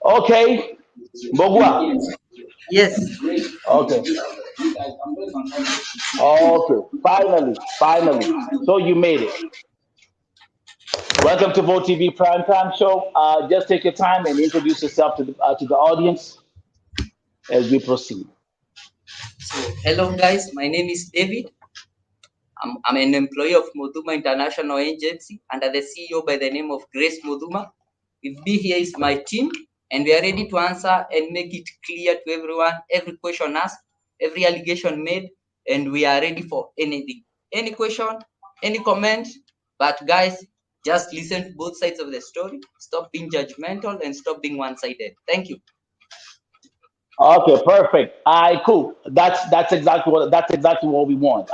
Okay, Mbogwa. Yes. Okay. Okay. Finally. So you made it. Welcome to Vote TV Primetime Show. Just take your time and introduce yourself to the audience as we proceed. So, hello guys, my name is David. I'm an employee of Muthuma International Agency under the CEO by the name of Grace Muthuma. With me here is my team, and we are ready to answer and make it clear to everyone, every question asked, every allegation made, and we are ready for anything. Any question, any comment, but guys, just listen to both sides of the story. Stop being judgmental and stop being one-sided. Thank you. Okay, perfect. All right, cool. That's exactly what we want.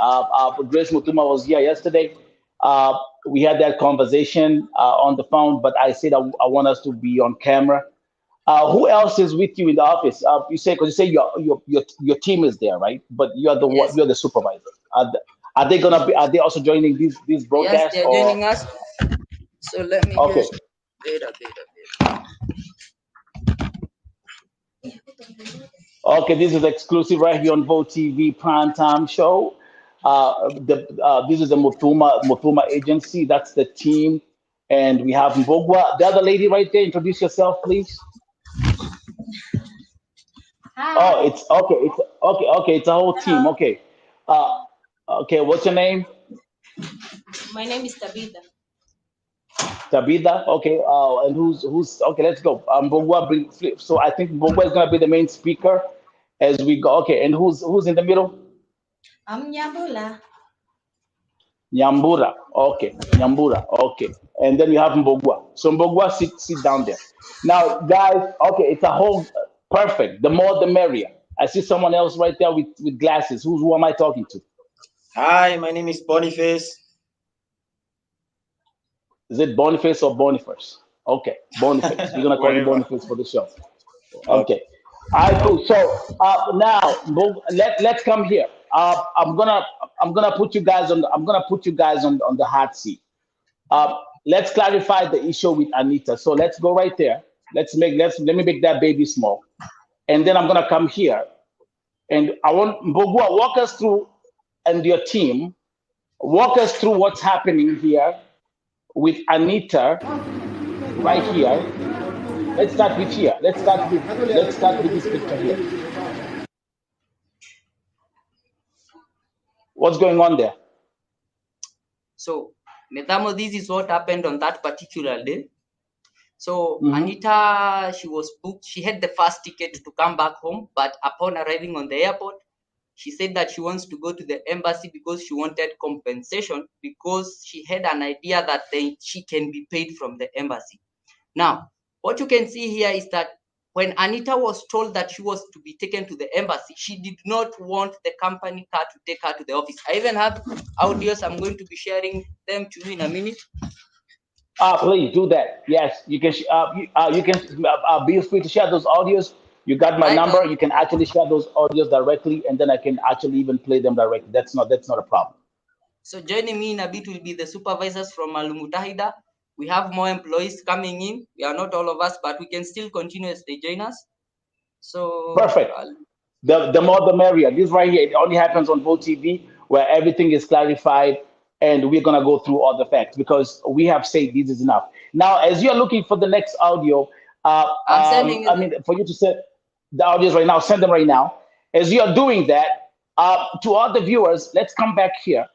Grace Muthuma was here yesterday. Uh, we had that conversation on the phone, but I said I want us to be on camera. Who else is with you in the office? Because you say your team is there, right? But Yes. you're the supervisor. Are they gonna be? Are they also joining these Yes, broadcasts? they are Or joining us. So let me okay, just wait a bit. okay, this is exclusive right here on Vote TV Primetime Show. This is the Muthuma agency. That's the team, and we have Mbogwa, the other lady right there. Introduce yourself, please. Hi, Oh, it's okay. It's okay. Okay, it's a whole team. hello. Okay. Okay. What's your name? My name is Tabitha. Tabitha. Okay. And who's okay? Let's go. Mbogwa bring flip. So I think Mbogwa is gonna be the main speaker as we go. Okay. And who's in the middle? I'm Nyambula. Nyambura. Okay. Nyambura. Okay. And then you have Mbogwa. So Mbogwa, sit down there. Now, guys. Okay. It's a whole perfect. The more the merrier. I see someone else right there with glasses. Who am I talking to? Hi, my name is Boniface. Is it Boniface or Boniface? Okay, Boniface. We're gonna call you Whatever. Boniface for the show. Okay. Okay. All right, cool. So now let's come here. I'm gonna put you guys on the hot seat. Let's clarify the issue with Anita. So let's go right there. Let me make that baby small, and then I'm gonna come here, and I want Mbogua walk us through, and your team walk us through what's happening here with Anita right here. Let's start with here. Let's start with this picture here. What's going on there? So, Metamo, this is what happened on that particular day. So, Mhm. Anita, she was booked. She had the first ticket to come back home, but upon arriving on the airport, she said that she wants to go to the embassy because she wanted compensation because she had an idea that she can be paid from the embassy. Now, what you can see here is that when Anita was told that she was to be taken to the embassy, she did not want the company car to take her to the office. I even have audios. I'm going to be sharing them to you in a minute. Please do that. Yes, you can. You can be free to share those audios. You got my Right number. on. You can actually share those audios directly, and then I can actually even play them directly. That's not a problem. So joining me in a bit will be the supervisors from Malumutahida. We have more employees coming in. We are not all of us, but we can still continue as they join us. So Perfect. The more the merrier. This right here, it only happens on Vote TV where everything is clarified, and we're gonna go through all the facts because we have said this is enough. Now, as you're looking for the next audio, I'm sending I you. mean, for you to send the audios right now, send them right now. As you're doing that, to all the viewers, let's come back here.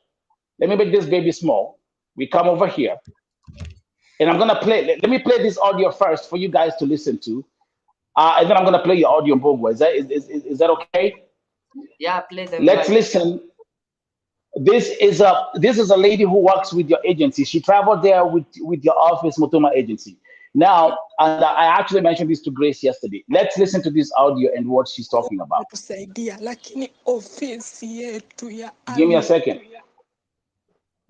Let me make this baby small. We come over here, and I'm gonna play. Let me play this audio first for you guys to listen to, and then I'm gonna play your audio in Bogwa. Is that okay? Yeah, play them Let's right. listen. This is a lady who works with your agency. She traveled there with your office, Muthuma agency. Now, and I actually mentioned this to Grace yesterday. Let's listen to this audio and what she's talking about. Tusaidia lakini ofisi yetu ya Give me a second.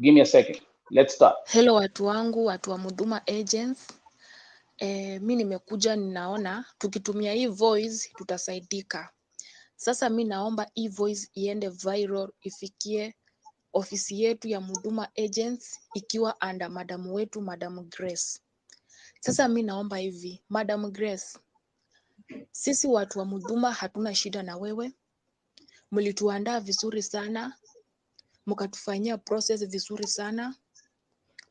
Give me a second. Let's start. Hello watu wangu, watu wa Muthuma Agents. Mi nimekuja ninaona tukitumia hii voice tutasaidika. Sasa mi naomba hii voice iende viral ifikie ofisi yetu ya Muthuma Agents ikiwa under madam wetu Madam Grace. Sasa mi naomba hivi, Madam Grace, sisi watu wa Muthuma hatuna shida na wewe. Mlituandaa vizuri sana, mkatufanyia process vizuri sana,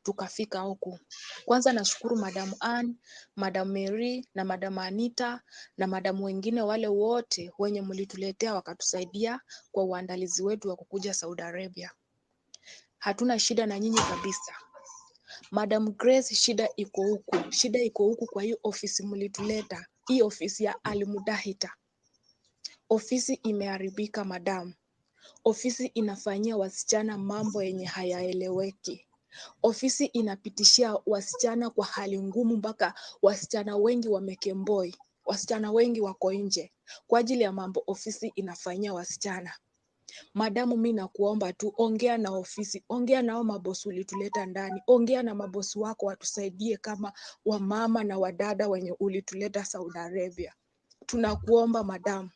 tukafika huku. Kwanza nashukuru Madam Ann, Madam Mary na Madam Anita na madam wengine wale wote wenye mlituletea wakatusaidia kwa uandalizi wetu wa kukuja Saudi Arabia. Hatuna shida na nyinyi kabisa. Madam Grace, shida iko huku. Shida iko huku kwa hii ofisi mlituleta. Hii ofisi ya Al-Mudahita. Ofisi imeharibika madam. Ofisi inafanyia wasichana mambo yenye hayaeleweki. Ofisi inapitishia wasichana kwa hali ngumu mpaka wasichana wengi wamekemboi. Wasichana wengi wako nje kwa ajili ya mambo ofisi inafanyia wasichana. Madamu, mimi nakuomba tu ongea na ofisi, ongea nao mabosi ulituleta ndani, ongea na mabosi wako watusaidie kama wamama na wadada wenye ulituleta Saudi Arabia. Tunakuomba madamu,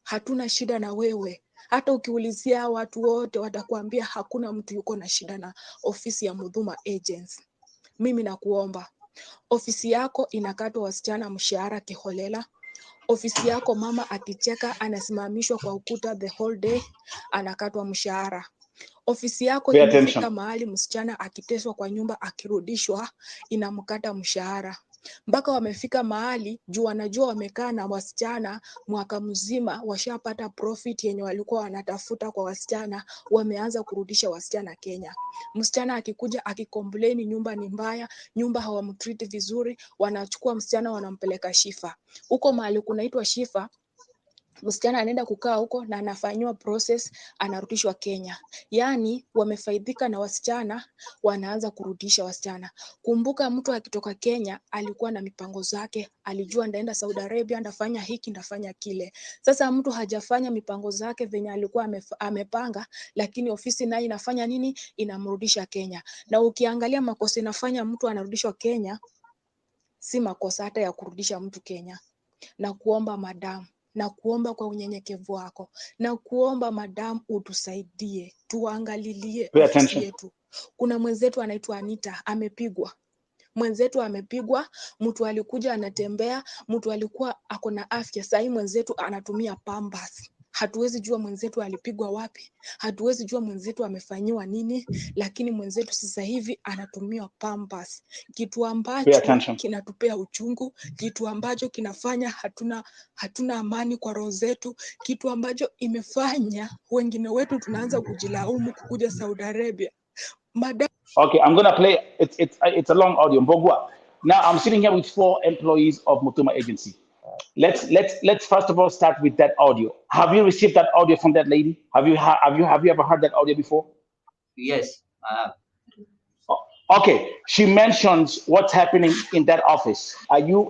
hatuna shida na wewe. Hata ukiulizia watu wote watakuambia hakuna mtu yuko na shida na ofisi ya Muthuma Agents. Mimi nakuomba, ofisi yako inakatwa wasichana mshahara kiholela. Ofisi yako mama akicheka anasimamishwa kwa ukuta the whole day, anakatwa mshahara. Ofisi yako imefika mahali msichana akiteswa kwa nyumba akirudishwa inamkata mshahara. Mpaka wamefika mahali juu wanajua wamekaa na wasichana mwaka mzima, washapata profit yenye walikuwa wanatafuta kwa wasichana, wameanza kurudisha wasichana Kenya. Msichana akikuja akicomplain nyumba ni mbaya, nyumba hawamtreat vizuri, wanachukua msichana wanampeleka Shifa. Huko mahali kunaitwa Shifa, msichana anaenda kukaa huko na anafanywa process, anarudishwa Kenya. Yaani wamefaidika na wasichana, wanaanza kurudisha wasichana. Kumbuka mtu akitoka Kenya alikuwa na mipango zake, alijua ndaenda Saudi Arabia, ndafanya hiki, ndafanya kile. Sasa mtu hajafanya mipango zake venye alikuwa amepanga, lakini ofisi nayo inafanya nini? Inamrudisha Kenya. Na ukiangalia makosa inafanya mtu anarudishwa Kenya, si makosa hata ya kurudisha mtu Kenya. Na kuomba madam, na kuomba kwa unyenyekevu wako, na kuomba madam utusaidie, tuangalilie ofisi yetu. Kuna mwenzetu anaitwa Anita, amepigwa. Mwenzetu amepigwa, mtu alikuja anatembea, mtu alikuwa ako na afya, sasa mwenzetu anatumia Pampers. Hatuwezi jua mwenzetu alipigwa wapi, hatuwezi jua mwenzetu amefanyiwa nini, lakini mwenzetu sasa hivi anatumia Pampers. Kitu ambacho kinatupea uchungu, kitu ambacho kinafanya hatuna amani kwa roho zetu, kitu ambacho imefanya wengine wetu tunaanza kujilaumu kukuja Saudi Arabia. Madam. Okay, I'm gonna play. It's a long audio. Mbogwa. Now I'm sitting here with 4 employees of Muthuma Agency. Let's first of all start with that audio. Have you received that audio from that lady? Have you ever heard that audio before? Yes. Okay. She mentions what's happening in that office.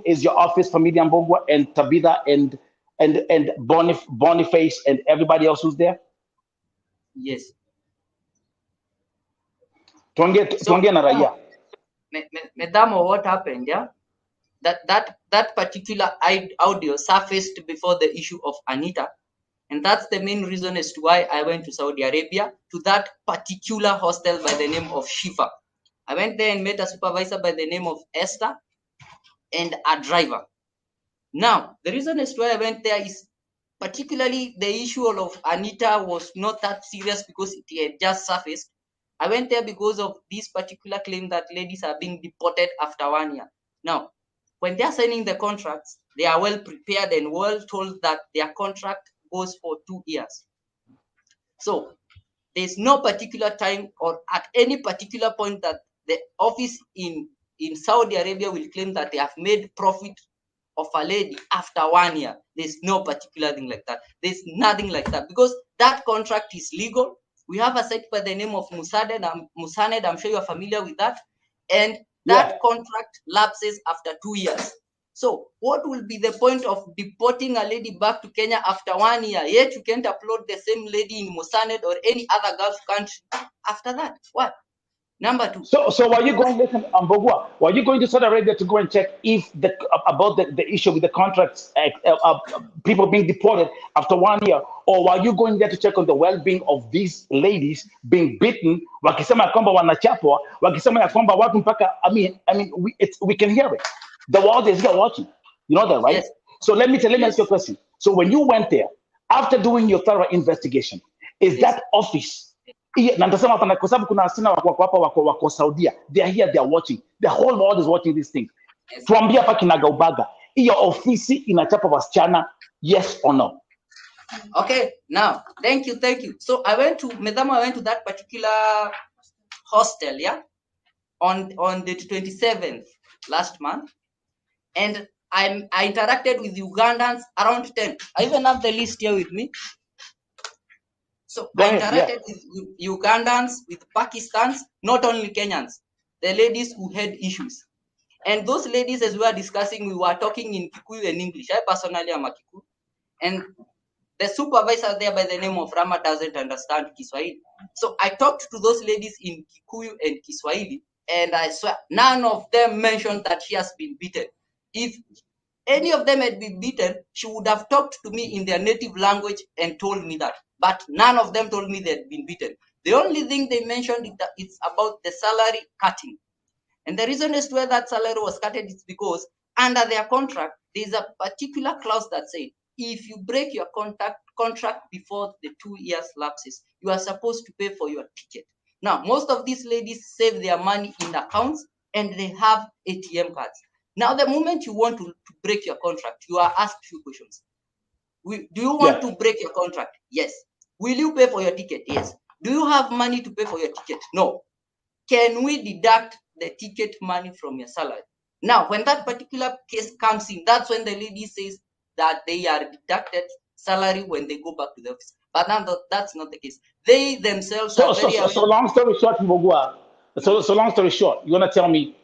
Is your office familiar, Mbogwa and Tabitha and Boniface and everybody else who's there? Yes. Tuongee na raia. Medamo, what happened? Yeah, that particular audio surfaced before the issue of Anita, and that's the main reason as to why I went to Saudi Arabia to that particular hostel by the name of Shifa. I went there and met a supervisor by the name of Esther and a driver. Now, the reason as to why I went there is particularly the issue of Anita was not that serious because it had just surfaced. I went there because of this particular claim that ladies are being deported after 1 year. Now, when they are signing the contracts, they are well prepared and well told that their contract goes for 2 years. So there's no particular time or at any particular point that the office in Saudi Arabia will claim that they have made profit of a lady after 1 year. There's no particular thing like that. There's nothing like that because that contract is legal. We have a site by the name of Musaned. I'm sure you're familiar with that. And that contract lapses after 2 years. So what will be the point of deporting a lady back to Kenya after 1 year? Yet you can't upload the same lady in Musaned or any other Gulf country after that. What? Number two. So were you going, listen, Mbogwa, were you going to Saudi Arabia to go and check if about the issue with the contracts, people being deported after 1 year, or were you going there to check on the well-being of these ladies being beaten? Wakisema ya kwamba wanachapwa, wakisema ya kwamba watu mpaka, we can hear it. The world is here watching. You know that, right? Yes. So let me ask you a question. So when you went there, after doing your thorough investigation, is that office? Na nitasema hapa kwa sababu kuna asina wako Saudia. They are here, they are watching. The whole world is watching these things. Tuambie hapa kinagaubaga. Hiyo ofisi inachapa wasichana, yes or no? Okay, now, thank you. So I went to that particular hostel, yeah, on the 27th last month, and I interacted with Ugandans around 10. I even have the list here with me. So I interacted with Ugandans, with Pakistans, not only Kenyans, the ladies who had issues. And those ladies, as we were discussing, we were talking in Kikuyu and English. I personally am a Kikuyu. And the supervisor there by the name of Rama doesn't understand Kiswahili. So I talked to those ladies in Kikuyu and Kiswahili, and I swear none of them mentioned that she has been beaten. If any of them had been beaten, she would have talked to me in their native language and told me that. But none of them told me they had been beaten. The only thing they mentioned is that it's about the salary cutting. And the reason as to why that salary was cut is because under their contract, there's a particular clause that says, if you break your contract before the 2 years lapses, you are supposed to pay for your ticket. Now, most of these ladies save their money in accounts and they have ATM cards. Now, the moment you want to break your contract, you are asked few questions. Do you want to break your contract? Yes. Will you pay for your ticket? Yes. Do you have money to pay for your ticket? No. Can we deduct the ticket money from your salary? Now, when that particular case comes in, that's when the lady says that they are deducted salary when they go back to the office. But now that's not the case. They themselves are very aware. So long story short, Mbogwa, so long story short, you want to tell me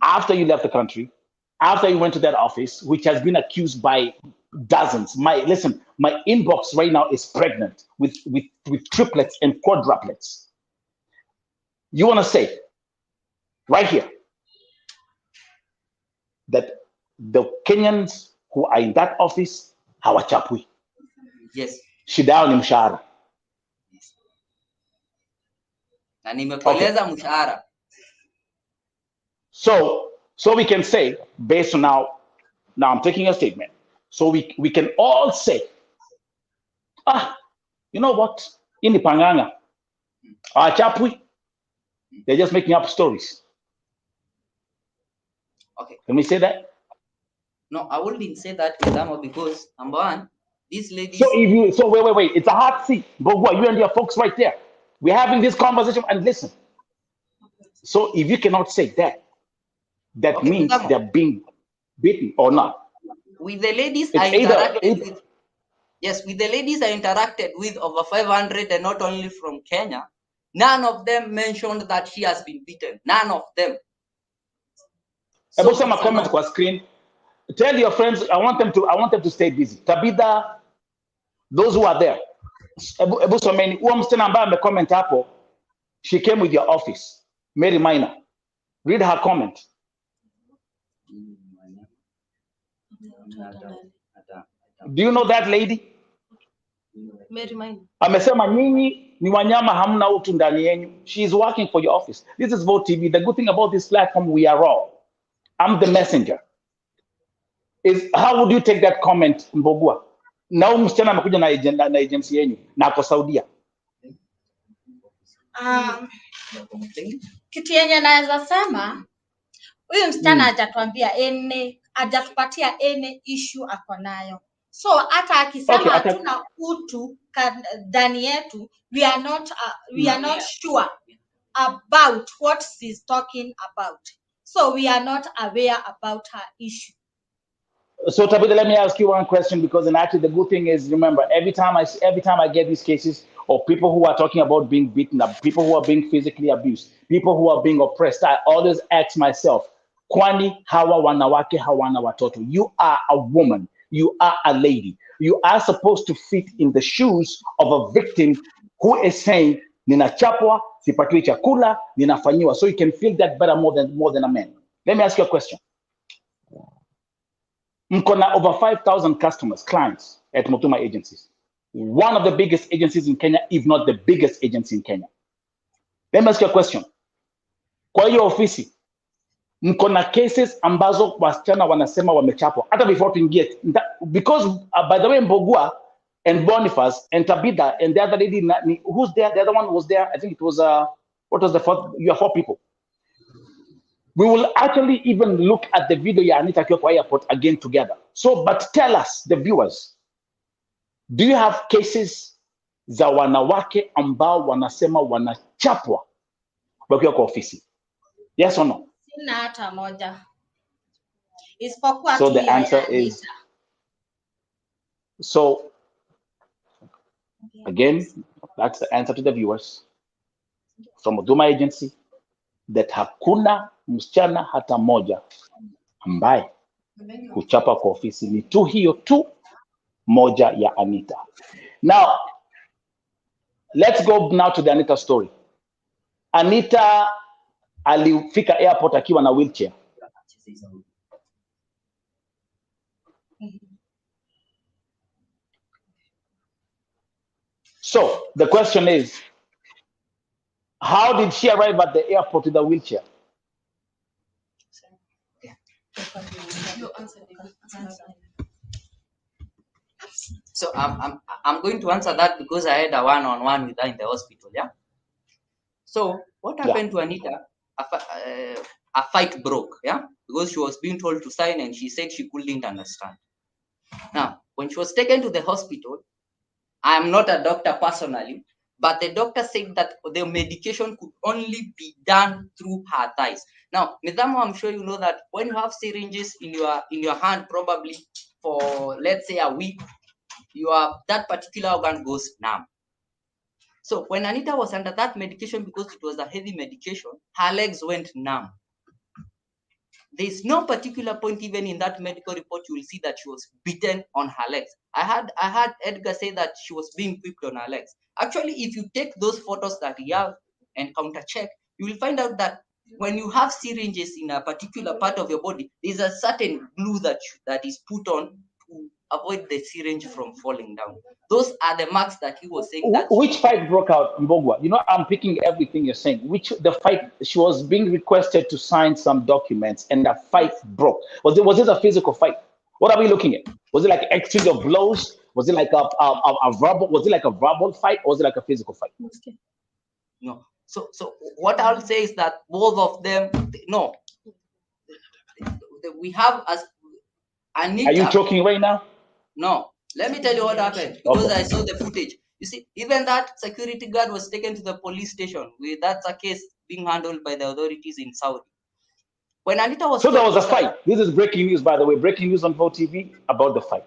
after you left the country, after you went to that office, which has been accused by dozens, my inbox right now is pregnant with triplets and quadruplets. You want to say right here that the Kenyans who are in that office hawachapwi? Yes. Shida yao ni mshahara. Na nimekueleza mshahara. So we can say, based on now I'm taking a statement. So we can all say, you know what? Ini panganga. Chapwi. They're just making up stories. Okay. Can we say that? No, I wouldn't say that, Izamo, because number one, these ladies. So wait. It's a hard seat. But what, you and your folks right there. We're having this conversation and listen. So if you cannot say that, that means they're being beaten or not. With the ladies I interacted with, yes, with the ladies I interacted with over 500 and not only from Kenya, none of them mentioned that she has been beaten. None of them. So some comments on screen. Tell your friends, I want them to stay busy. Tabitha, those who are there. Ebu someni, msichana ambaye amecomment hapo, she came with your office. Mary Minor. Read her comment. Do you know that lady? Mary Minor. Amesema nyinyi ni wanyama, hamna utu ndani yenu. She is working for your office. This is Vote TV. The good thing about this platform, we are all. I'm the messenger. How would you take that comment, Mbogwa? Na msichana amekuja na agency yenu na kwa Saudia. Kitu yenye naweza sema, huyu msichana hajatuambia hajatupatia any issue ako nayo. So hata akisema hatuna utu ndani yetu, we are not sure about what she's talking about. So we are not aware about her issue. So Tabitha, let me ask you one question, because actually the good thing is, remember, every time I get these cases of people who are talking about being beaten up, people who are being physically abused, people who are being oppressed, I always ask myself, kwani hawa wanawake hawana watoto? You are a woman. You are a lady. You are supposed to fit in the shoes of a victim who is saying, ninachapwa, sipatiwi chakula, ninafanyiwa. So you can feel that better more than a man. Let me ask you a question. Mko na over 5,000 customers, clients at Muthuma Agencies. One of the biggest agencies in Kenya, if not the biggest agency in Kenya. Let me ask you a question. Kwa hiyo ofisi, mko na cases ambazo wasichana wanasema wamechapwa. Hata before tuingie, because by the way, Mbogua and Boniface and Tabitha and the other lady, who's there? The other one was there. I think it was, what was the fourth? You are 4 people. We will actually even look at the video ya Anita Kyoko Airport again together. So, but tell us, the viewers, do you have cases za wanawake ambao wanasema wanachapwa wakiwa kwa ofisi? Yes or no? Sina hata moja. Isipokuwa So tu the ya answer Anita. is, so again, that's the answer to the viewers from Muthuma Agency, that hakuna msichana hata moja ambaye kuchapa kwa ofisi, ni tu hiyo tu moja ya Anita. Now, let's go now to the Anita story. Anita alifika airport akiwa na wheelchair. So the question is, how did she arrive at the airport with a wheelchair? So I'm going to answer that because I had a one-on-one with her in the hospital. Yeah. So what happened to Anita? A fight broke. Yeah, because she was being told to sign and she said she couldn't understand. Now, when she was taken to the hospital, I am not a doctor personally, but the doctor said that the medication could only be done through her thighs. Now, Muthuma, I'm sure you know that when you have syringes in your hand, probably for, let's say, a week, that particular organ goes numb. So when Anita was under that medication, because it was a heavy medication, her legs went numb. There's no particular point even in that medical report you will see that she was beaten on her legs. I had Edgar say that she was being whipped on her legs. Actually, if you take those photos that we have and counter check, you will find out that when you have syringes in a particular part of your body, there's a certain glue that is put on to avoid the syringe from falling down. Those are the marks that he was saying. That which fight broke out, Mbogwa? You know, I'm picking everything you're saying. The fight? She was being requested to sign some documents, and the fight broke. Was it a physical fight? What are we looking at? Was it like exchange of blows? Was it like a verbal? Was it like a verbal fight, or was it like a physical fight? No. So what I'll say is that both of them, no. We have as Anita. Are you talking right now? No. Let me tell you what happened, because I saw the footage. You see, even that security guard was taken to the police station. That's a case being handled by the authorities in Saudi. When Anita was so there was a fight. This is breaking news, by the way. Breaking news on VOTV TV about the fight.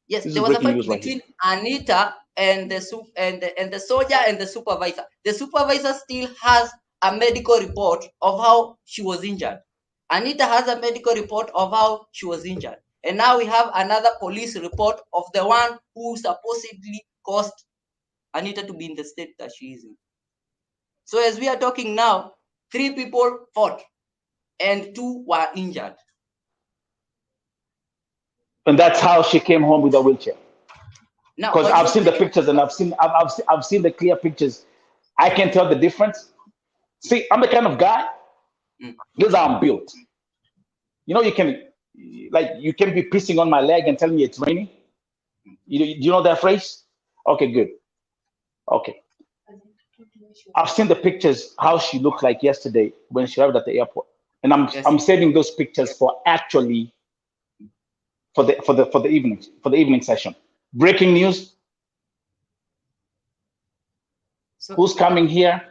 Yes, there was a fight between Anita and the soldier and the supervisor. The supervisor still has a medical report of how she was injured. Anita has a medical report of how she was injured. And now we have another police report of the one who supposedly caused Anita to be in the state that she is in. So as we are talking now, 3 people fought and 2 were injured. And that's how she came home with a wheelchair. Because I've seen the pictures and I've seen the clear pictures. I can tell the difference. See, I'm the kind of guy, this is how I'm built. You know, you can be pissing on my leg and telling me it's raining. You know that phrase? Okay, good. Okay. I've seen the pictures, how she looked like yesterday when she arrived at the airport. And I'm saving those pictures for actually for the evening session. Breaking news. Who's coming here?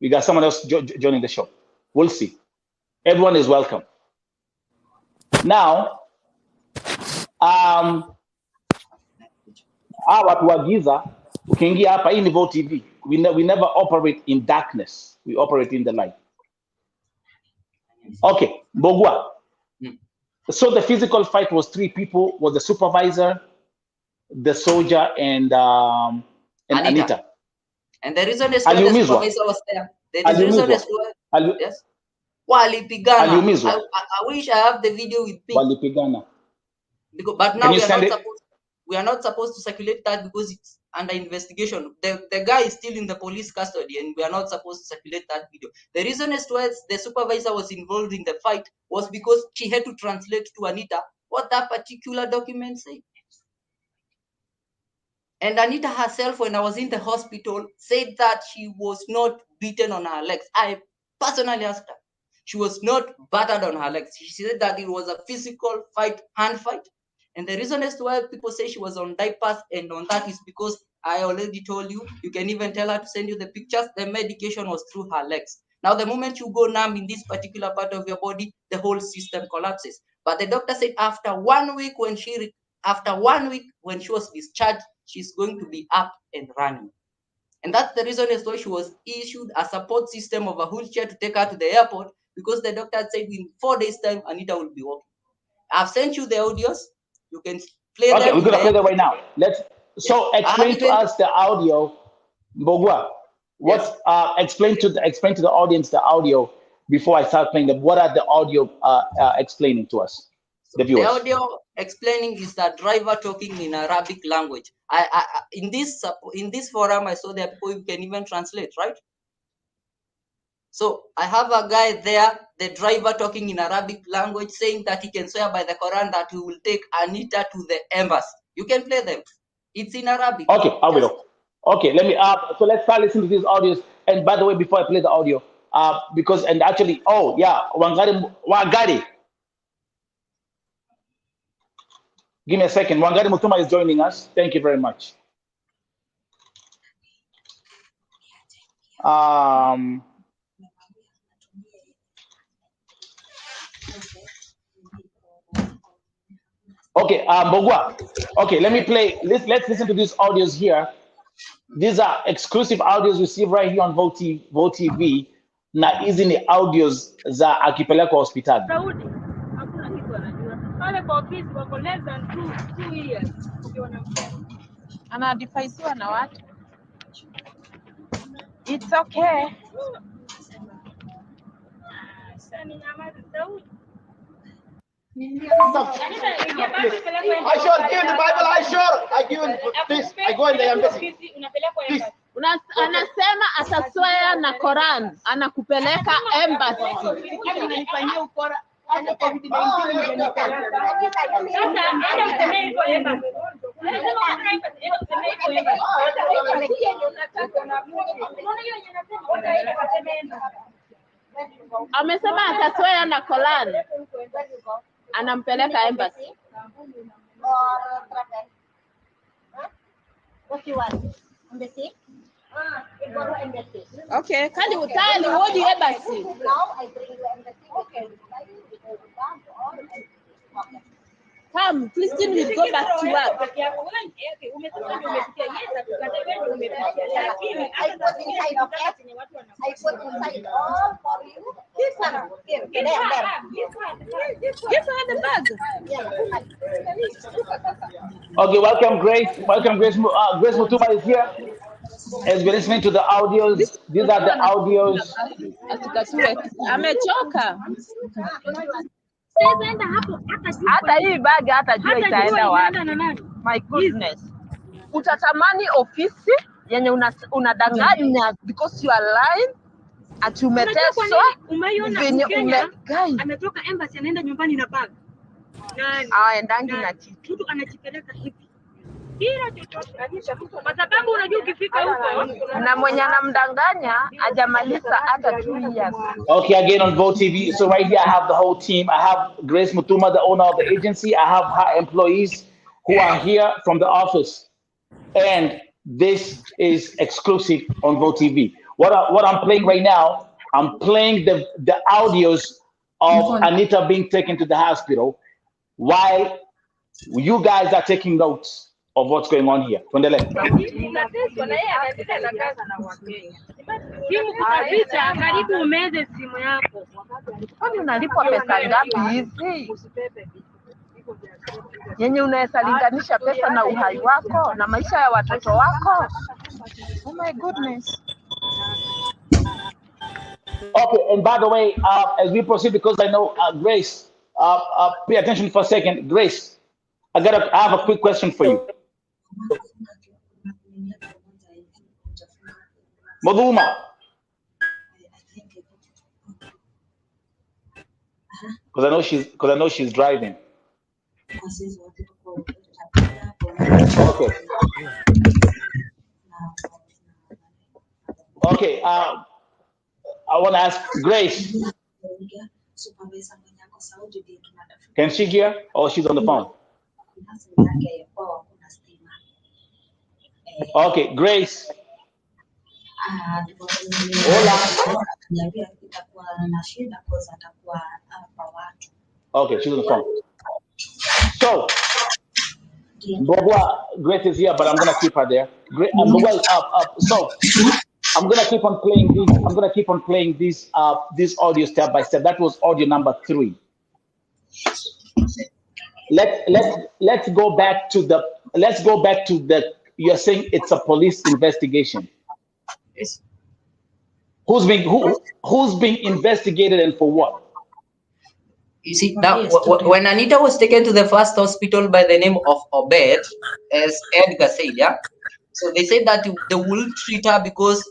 We got someone else joining the show. We'll see. Everyone is welcome. Now, watu wa giza, ukiingia hapa, hii ni VOTV. We never operate in darkness. We operate in the light. Okay, Mbogwa. So the physical fight was 3 people, was the supervisor, the soldier, and Anita. And the reason is why the supervisor was there. The reason is why, yes. Walipigana. I wish I have the video with me. Walipigana. Because, but now we are not supposed to circulate that because it's under investigation. The guy is still in the police custody and we are not supposed to circulate that video. The reason as to why the supervisor was involved in the fight was because she had to translate to Anita what that particular document said. And Anita herself, when I was in the hospital, said that she was not beaten on her legs. I personally asked her. She was not battered on her legs. She said that it was a physical fight, hand fight. And the reason as to why people say she was on diapers and on that is because I already told you, you can even tell her to send you the pictures, the medication was through her legs. Now, the moment you go numb in this particular part of your body, the whole system collapses. But the doctor said after 1 week when she was discharged, she's going to be up and running. And that's the reason as to why she was issued a support system of a wheelchair to take her to the airport, because the doctor said in 4 days' time, Anita will be walking. I've sent you the audios. You can play them. Okay, we're going to play them right now. So explain to us the audio. Mbogwa, explain to the audience the audio before I start playing them. What are the audio explaining to us, the viewers? The audio explaining is the driver talking in Arabic language. In this forum, I saw that people can even translate, right? So I have a guy there, the driver talking in Arabic language, saying that he can swear by the Quran that he will take Anita to the embassy. You can play them. It's in Arabic. Okay, I will. Okay, let me. So let's start listening to these audios. And by the way, before I play the audio, Wangari. Give me a second. Wangari Muthuma is joining us. Thank you very much. Okay, Mbogwa. Okay, let me play. Let's listen to these audios here. These are exclusive audios received right here on Vote TV. Na hizi ni audios za akipelekwa hospitali. Anadifaisiwa na watu. It's okay. I sure give the Bible. I give this. I go in the embassy. Anasema ataswea na Quran, anakupeleka embassy. Amesema ataswea na Quran, anampeleka embassy. What you want? Embassy? Embassy. Okay, kali utali wodi embassy. Now I bring you embassy. Okay. Come, Christine will go back to work. I put inside all for you. Give her the bag. Okay, welcome Grace. Welcome Grace. Grace Muthuma is here. As we're listening to the audios, these are the audios. Amechoka. Hata hii bag hata jua itaenda wapi. My goodness. Utatamani ofisi yenye unadanganya because you are lying. Ati umeteswa. Ametoka embassy anaenda nyumbani na bag. Endangi na kitu. Mtu anachipeleka hivi. Kwa sababu unajua ukifika huko na mwenye anamdanganya hajamaliza hata 2 years. Okay, again on Vote TV. So right here I have the whole team. I have Grace Muthuma, the owner of the agency. I have her employees who are here from the office. And this is exclusive on Vote TV. What I'm playing right now, I'm playing the audios of Anita being taken to the hospital while you guys are taking notes of what's going on here. yenye unaweza linganisha pesa na uhai wako na maisha ya watoto wako. Oh my goodness. Okay, and by the way, as we proceed, because I know Grace, pay attention for a second. Grace, I have a quick question for you. Muthuma, because I know she's driving. Okay. Okay. I want to ask Grace. Can she hear? Or she's on the phone? Okay, Grace. Hola. Okay, she's on the phone. So, Grace is here, but I'm gonna keep her there. So I'm gonna keep on playing these. I'm gonna keep on playing this audio step by step. That was audio number 3. Let's go back to the. You're saying it's a police investigation. Who's being investigated and for what? You see, now when Anita was taken to the first hospital by the name of Obed, as Edgar said, yeah. So they said that they wouldn't treat her because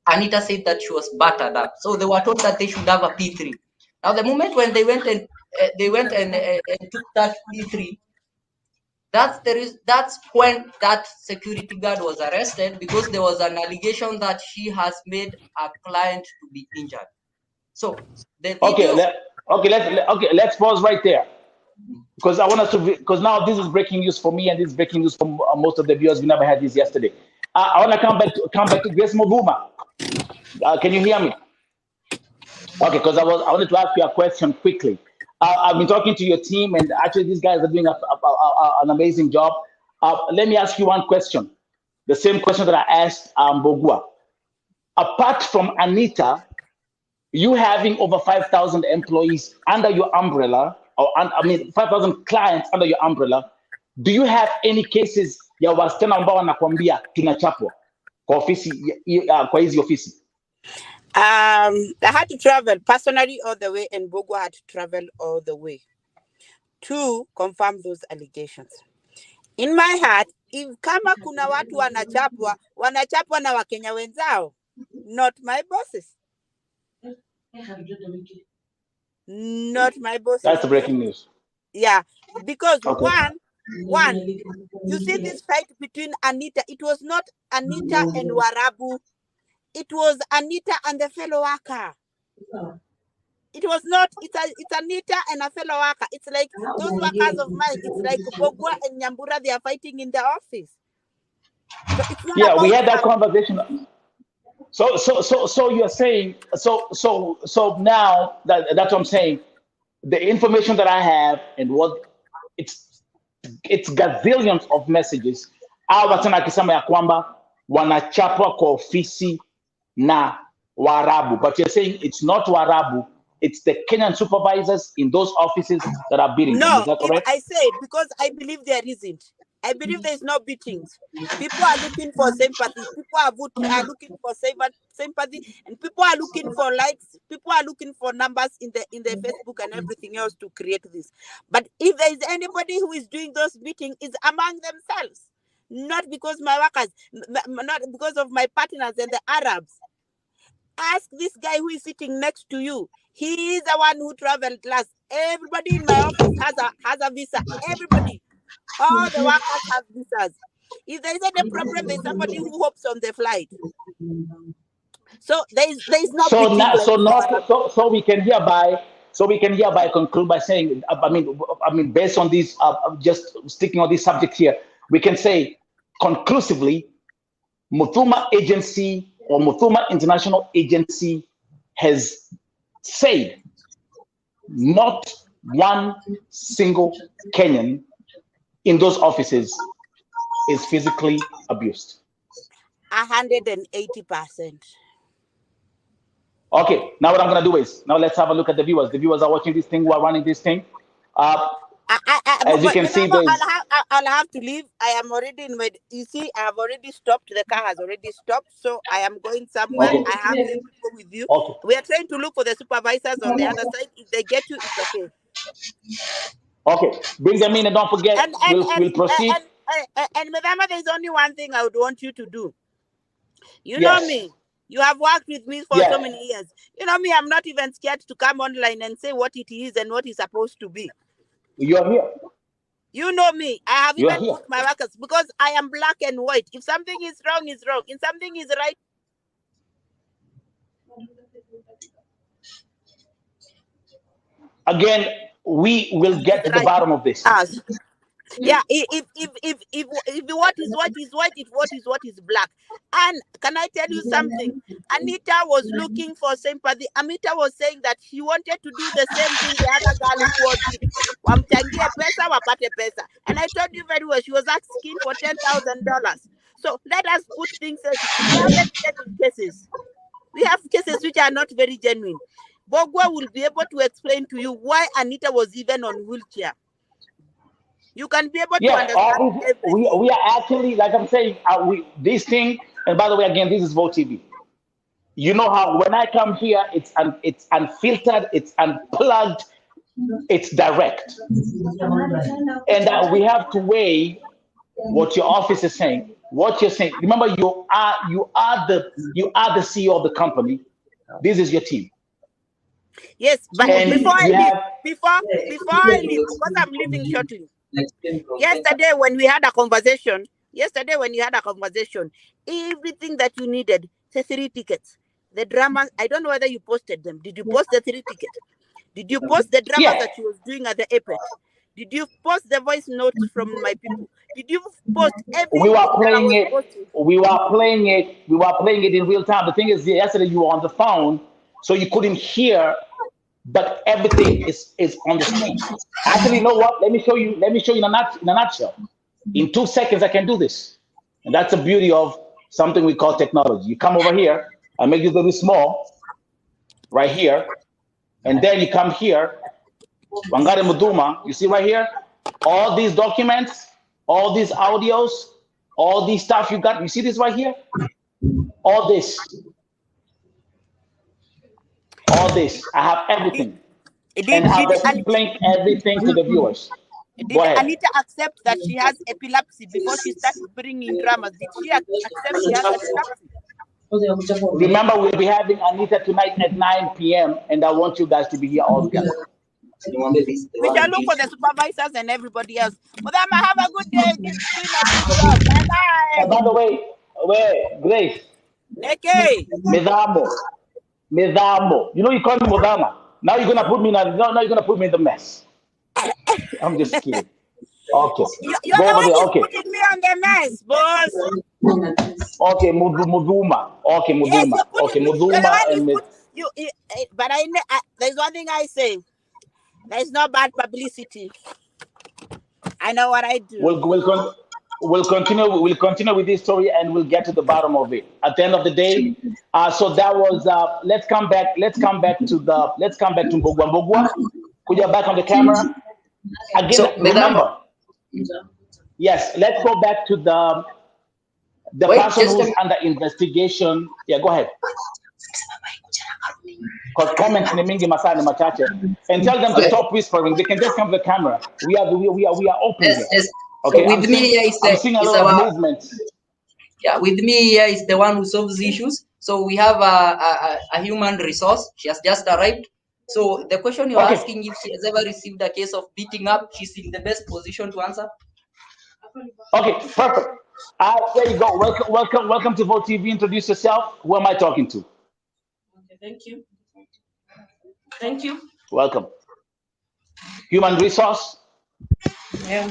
Anita said that she was battered up. So they were told that they should have a P3. Now, the moment when they went and took that P3, that's when that security guard was arrested, because there was an allegation that she has made a client to be injured. So the video, let's pause right there, because I want us to, because now this is breaking news for me and this is breaking news for most of the viewers. We never had this yesterday. I want to come back to Grace Muthuma. Can you hear me? Okay, because I wanted to ask you a question quickly. I've been talking to your team, and actually these guys are doing an amazing job. Let me ask you one question, the same question that I asked Bogua. Apart from Anita, you having over 5,000 employees under your umbrella, 5,000 clients under your umbrella, do you have any cases ya wasichana ambao wanakuambia tunachapwa kwa ofisi kwa hizi ofisi? I had to travel personally all the way, and Bogwa had to travel all the way to confirm those allegations. In my heart, if kama kuna watu wanachapwa na Wakenya wenzao, not my bosses. Not my bosses. That's the breaking news. Yeah, because one, you see this fight between Anita. It was not Anita and Warabu. It was Anita and the fellow worker. It was not, it's Anita and a fellow worker. It's like those workers of mine. It's like Bogwa and Nyambura, they are fighting in the office. So it's not we had that conversation. So you're saying, so now that's what I'm saying. The information that I have and what it's gazillions of messages. Tena akisema ya kwamba wanachapwa kwa ofisi na Warabu, but you're saying it's not Warabu, it's the Kenyan supervisors in those offices that are beating them. Is that correct? I said, because I believe there isn't. I believe there is no beatings. People are looking for sympathy. People are looking for sympathy, and people are looking for likes. People are looking for numbers in the Facebook and everything else to create this. But if there is anybody who is doing those beatings, it's among themselves. Not because my workers, not because of my partners and the Arabs. Ask this guy who is sitting next to you. He is the one who traveled last. Everybody in my office has a visa. Everybody. All the workers have visas. If there is any problem, there's somebody who hops on the flight. So there is no. So we can hereby conclude by saying, I mean, based on these, just sticking on this subject here, we can say conclusively, Muthuma Agency or Muthuma International Agency has said not one single Kenyan in those offices is physically abused. 180%. Okay, now what I'm gonna do is, now let's have a look at the viewers. The viewers are watching this thing, who are running this thing. As you can see, there's... I'll have to leave. I am already in my. You see, I have already stopped. The car has already stopped, so I am going somewhere. Okay. I have to go with you. Okay. We are trying to look for the supervisors on the other side. If they get you, it's okay. Okay, bring them in and don't forget. We'll proceed. And Madama, there's only one thing I would want you to do. You Yes. know me. You have worked with me for so many years. You know me, I'm not even scared to come online and say what it is and what it's supposed to be. You're here. You know me. I have You're even here. put my workers because I am black and white. If something is wrong, it's wrong. If something is right. Again, we will get to the bottom of this. Yeah, if what is white is white, if what is black. And can I tell you something? Anita was looking for sympathy. Anita was saying that she wanted to do the same thing the other girl who was it. Wamchangie pesa, wapate pesa. And I told you very well, she was asking for $10,000. So let us put things as we have very genuine cases. We have cases which are not very genuine. Bogwa will be able to explain to you why Anita was even on wheelchair. You can be able to understand everything. We are actually, like I'm saying, this thing, and by the way, again, this is Vote TV. You know how when I come here, it's unfiltered, it's unplugged, it's direct. And we have to weigh what your office is saying, what you're saying. Remember, you are the CEO of the company. This is your team. Yes, but before I leave, because I'm leaving shortly. Yesterday when we had a conversation, everything that you needed, the 3 tickets, the drama, I don't know whether you posted them. Did you post the 3 tickets? Did you post the drama that she was doing at the airport? Did you post the voice notes from my people? Did you post everything? We were playing it in real time. The thing is, yesterday you were on the phone, so you couldn't hear, but everything is on the screen. Actually, you know what? Let me show you in a nutshell. In 2 seconds, I can do this. And that's the beauty of something we call technology. You come over here, I make this very small, right here. And then you come here, Wangari Muthuma, you see right here, all these documents, all these audios, all these stuff you got, you see this right here? All this, I have everything. And I've explained everything to the viewers. Did Anita accept that she has epilepsy before she started bringing dramas? Did she accept she has epilepsy? Remember, we'll be having Anita tonight at 9 p.m. and I want you guys to be here all together. We shall look for the supervisors and everybody else. Madam, have a good day. Bye-bye. By the way, Grace. Okay. Medamo. You know you call me Modama. Now you're gonna put me in the mess. I'm just kidding. Okay. You're the one putting me on the mess, boss. Okay, Muthuma. Okay, Muthuma. Yes, okay, Muthuma. But there's one thing I say. There's no bad publicity. I know what I do. We'll continue with this story and we'll get to the bottom of it. At the end of the day, so that was let's come back to Mbogwa. Could you back on the camera? Again, so, remember. Yes, let's go back to the person who's under investigation. Yeah, go ahead. Because comments in the mingi masani machache, and tell them to stop whispering. They can just come to the camera. We are open here. Yes. Okay. So with me here is seeing a lot of movement. Yeah, with me here is the one who solves issues. So we have a human resource. She has just arrived. So the question you're asking, if she has ever received a case of beating up, she's in the best position to answer. Okay, perfect. There you go. Welcome to Vote TV. Introduce yourself. Who am I talking to? Okay, thank you. Welcome. Human resource. Yeah.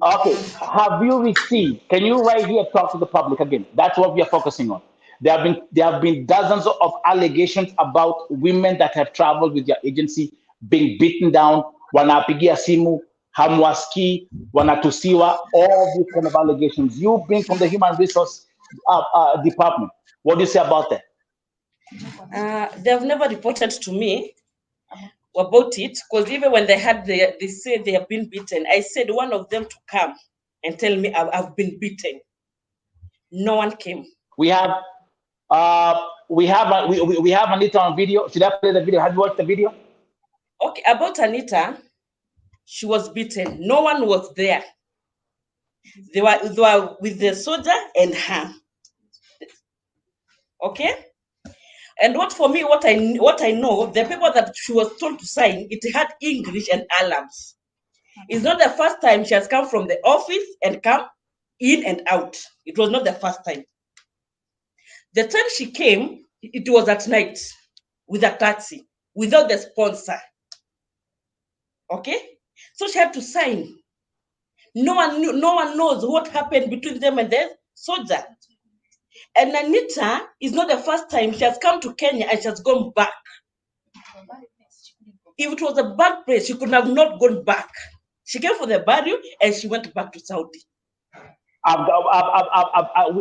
Okay. Have you received? Can you right here talk to the public again? That's what we are focusing on. There have been dozens of allegations about women that have traveled with your agency being beaten down. Wanapigia simu, hamwaski, wanatusiwa, all these kind of allegations. You've been from the human resource department. What do you say about that? They have never reported to me. about it, because even when they said they have been beaten, I said one of them to come and tell me I've been beaten. No one came. We have Anita on video. Should I play the video? Have you watched the video? Okay, about Anita, she was beaten. No one was there. They were with the soldier and her. Okay? And what I know, the paper that she was told to sign, it had English and Arabs. It's not the first time she has come from the office and come in and out. It was not the first time. The time she came, it was at night with a taxi, without the sponsor. Okay? So she had to sign. No one knows what happened between them and the soldier. And Anita is not the first time she has come to Kenya and she has gone back. If it was a bad place, she could have not gone back. She came for the burial and she went back to Saudi.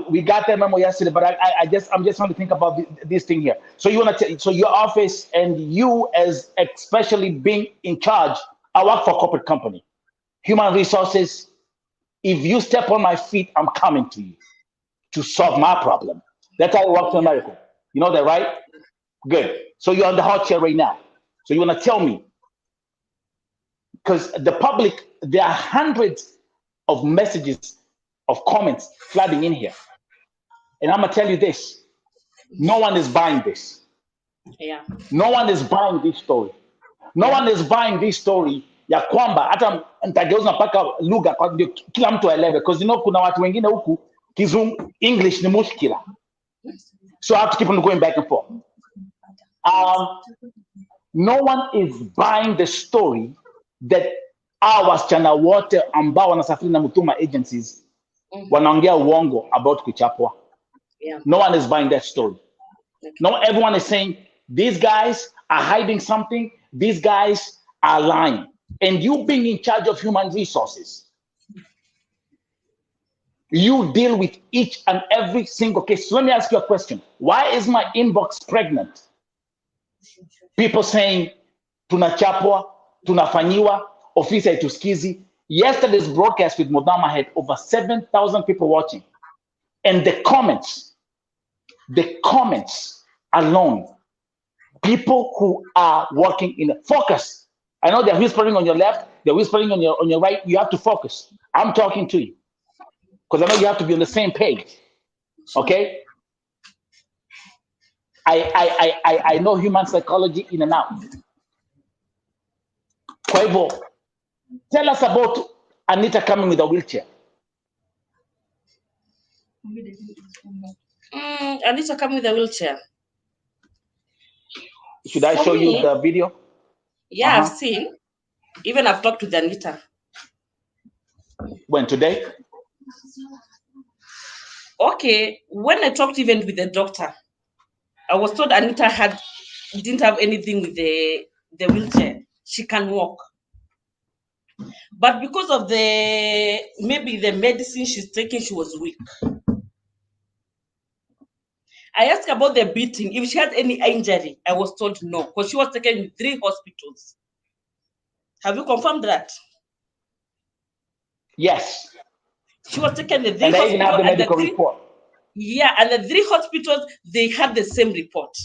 We got that memo yesterday, but I'm just trying to think about this thing here. So you want to so your office and you as especially being in charge. I work for a corporate company, human resources. If you step on my feet, I'm coming to you to solve my problem. That's how it works in America. You know that, right? Good. So you're on the hot chair right now. So you want to tell me, because the public, there are hundreds of messages, of comments flooding in here. And I'm going to tell you this. No one is buying this. Yeah. No one is buying this story. No one is buying this story ya kwamba hata nitageuza mpaka lugha kwa kila mtu aelewe, because you know kuna watu wengine huku kizungu English ni mushkila. So I have to keep on going back and forth. No one is buying the story that our wasichana wote ambao wanasafiri na Muthuma agencies wanaongea uongo about kuchapwa. Yeah. No one is buying that story. Okay. No, everyone is saying these guys are hiding something. These guys are lying. And you being in charge of human resources, you deal with each and every single case. So let me ask you a question. Why is my inbox pregnant? People saying, tunachapwa, tunafanyiwa, ofisi haitusikizi. Yesterday's broadcast with Muthuma had over 7,000 people watching. And the comments alone, people who are working in a focus. I know they're whispering on your left, they're whispering on your right. You have to focus. I'm talking to you because I know you have to be on the same page. Okay? I know human psychology in and out. Kwa hivyo, tell us about Anita coming with a wheelchair. Anita coming with a wheelchair. Should I show you the video? Yeah, I've seen. Even I've talked to Anita. When, today? Okay, when I talked even with the doctor, I was told Anita didn't have anything with the wheelchair. She can walk. But because of maybe the medicine she's taking, she was weak. I asked about the beating. If she had any injury, I was told no, because she was taken in 3 hospitals. Have you confirmed that? Yes. She was taken in the 3 and hospitals. And they even have the medical report. Yeah, and the 3 hospitals, they had the same report.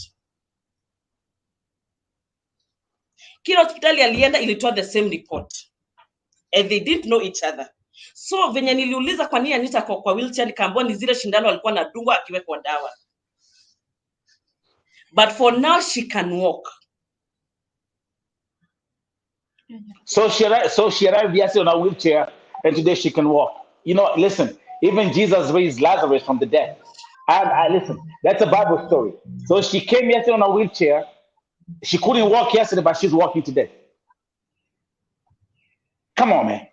Kila hospitali alienda ilitoa the same report. And they didn't know each other. So venye niliuliza kwa nini Anita kwa wheelchair, nikaambiwa ni zile shindano alikuwa anadungwa akiwekwa dawa. But for now, she can walk. So she arrived yesterday on a wheelchair, and today she can walk. You know, listen, even Jesus raised Lazarus from the dead. And listen, that's a Bible story. So she came yesterday on a wheelchair. She couldn't walk yesterday, but she's walking today. Come on, man.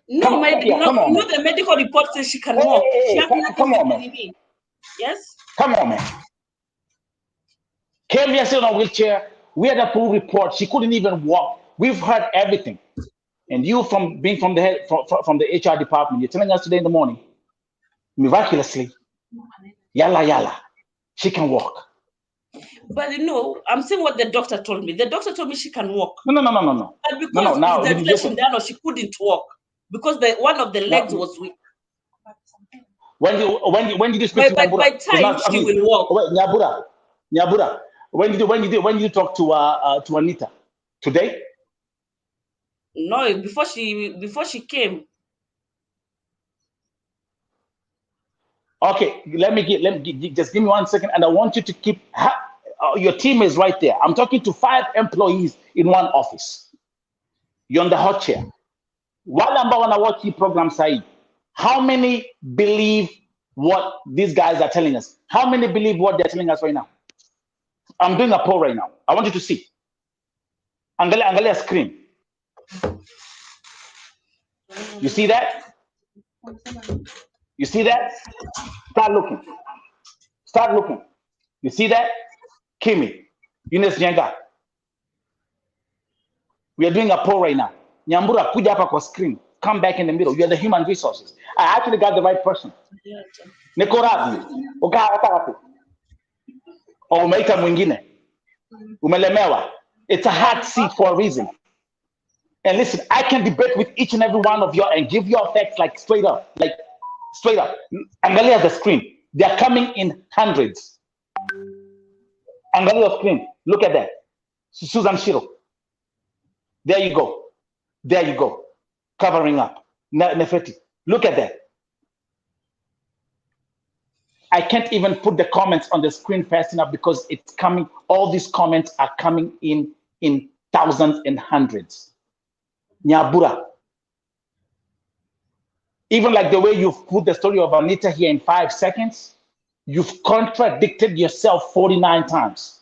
No, the medical report says she can walk. Come on, man. Yes? Come on, man. Came yesterday on a wheelchair. We had a full report. She couldn't even walk. We've heard everything. And you, from being from the head, from the HR department, you're telling us today in the morning, miraculously, yalla, she can walk. But you know, I'm saying what the doctor told me. The doctor told me she can walk. No. And because Now, the inflation down, she couldn't walk because one of the legs was weak. When did you speak to Nyambura? By time she will walk. Wait, Nyambura. When did you talk to Anita? Today? No, before she came. Okay, just give me 1 second, and I want you to keep. Your team is right there. I'm talking to 5 employees in one office. You're on the hot chair. While I'm going to watch the program, Said, how many believe what these guys are telling us? How many believe what they're telling us right now? I'm doing a poll right now. I want you to see. Angalia screen. You see that? You see that? Start looking. Start looking. You see that? Kimi, Eunice Nyenga. We are doing a poll right now. Nyambura, kuja hapa kwa screen. Come back in the middle. You are the human resources. I actually got the right person. Nekorazi. Or umeita mwingine. Umelemewa. It's a hard seat for a reason. And listen, I can debate with each and every one of you and give you facts like straight up. Like straight up. Angalia the screen. They are coming in hundreds. Angalia screen. Look at that. Susan Shiro. There you go. There you go. Covering up. Nefeti. Look at that. I can't even put the comments on the screen fast enough because it's coming. All these comments are coming in thousands and hundreds. Nyambura. Even like the way you've put the story of Anita here in 5 seconds, you've contradicted yourself 49 times.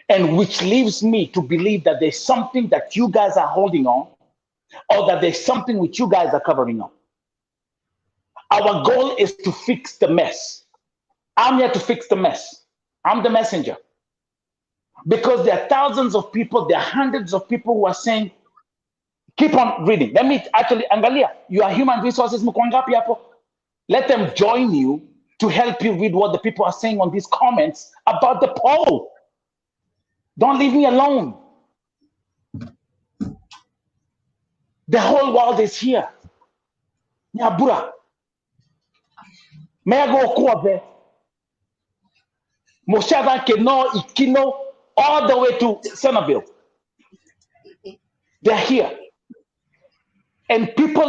And which leaves me to believe that there's something that you guys are holding on, or that there's something which you guys are covering up. Our goal is to fix the mess. I'm here to fix the mess. I'm the messenger. Because there are thousands of people, there are hundreds of people who are saying, keep on reading. Let me actually, Angalia, you are human resources. Let them join you to help you read what the people are saying on these comments about the poll. Don't leave me alone. The whole world is here. Nyambura. Mego Kuabe. Moshava Keno, Ikino, all the way to Centerville. They're here. And people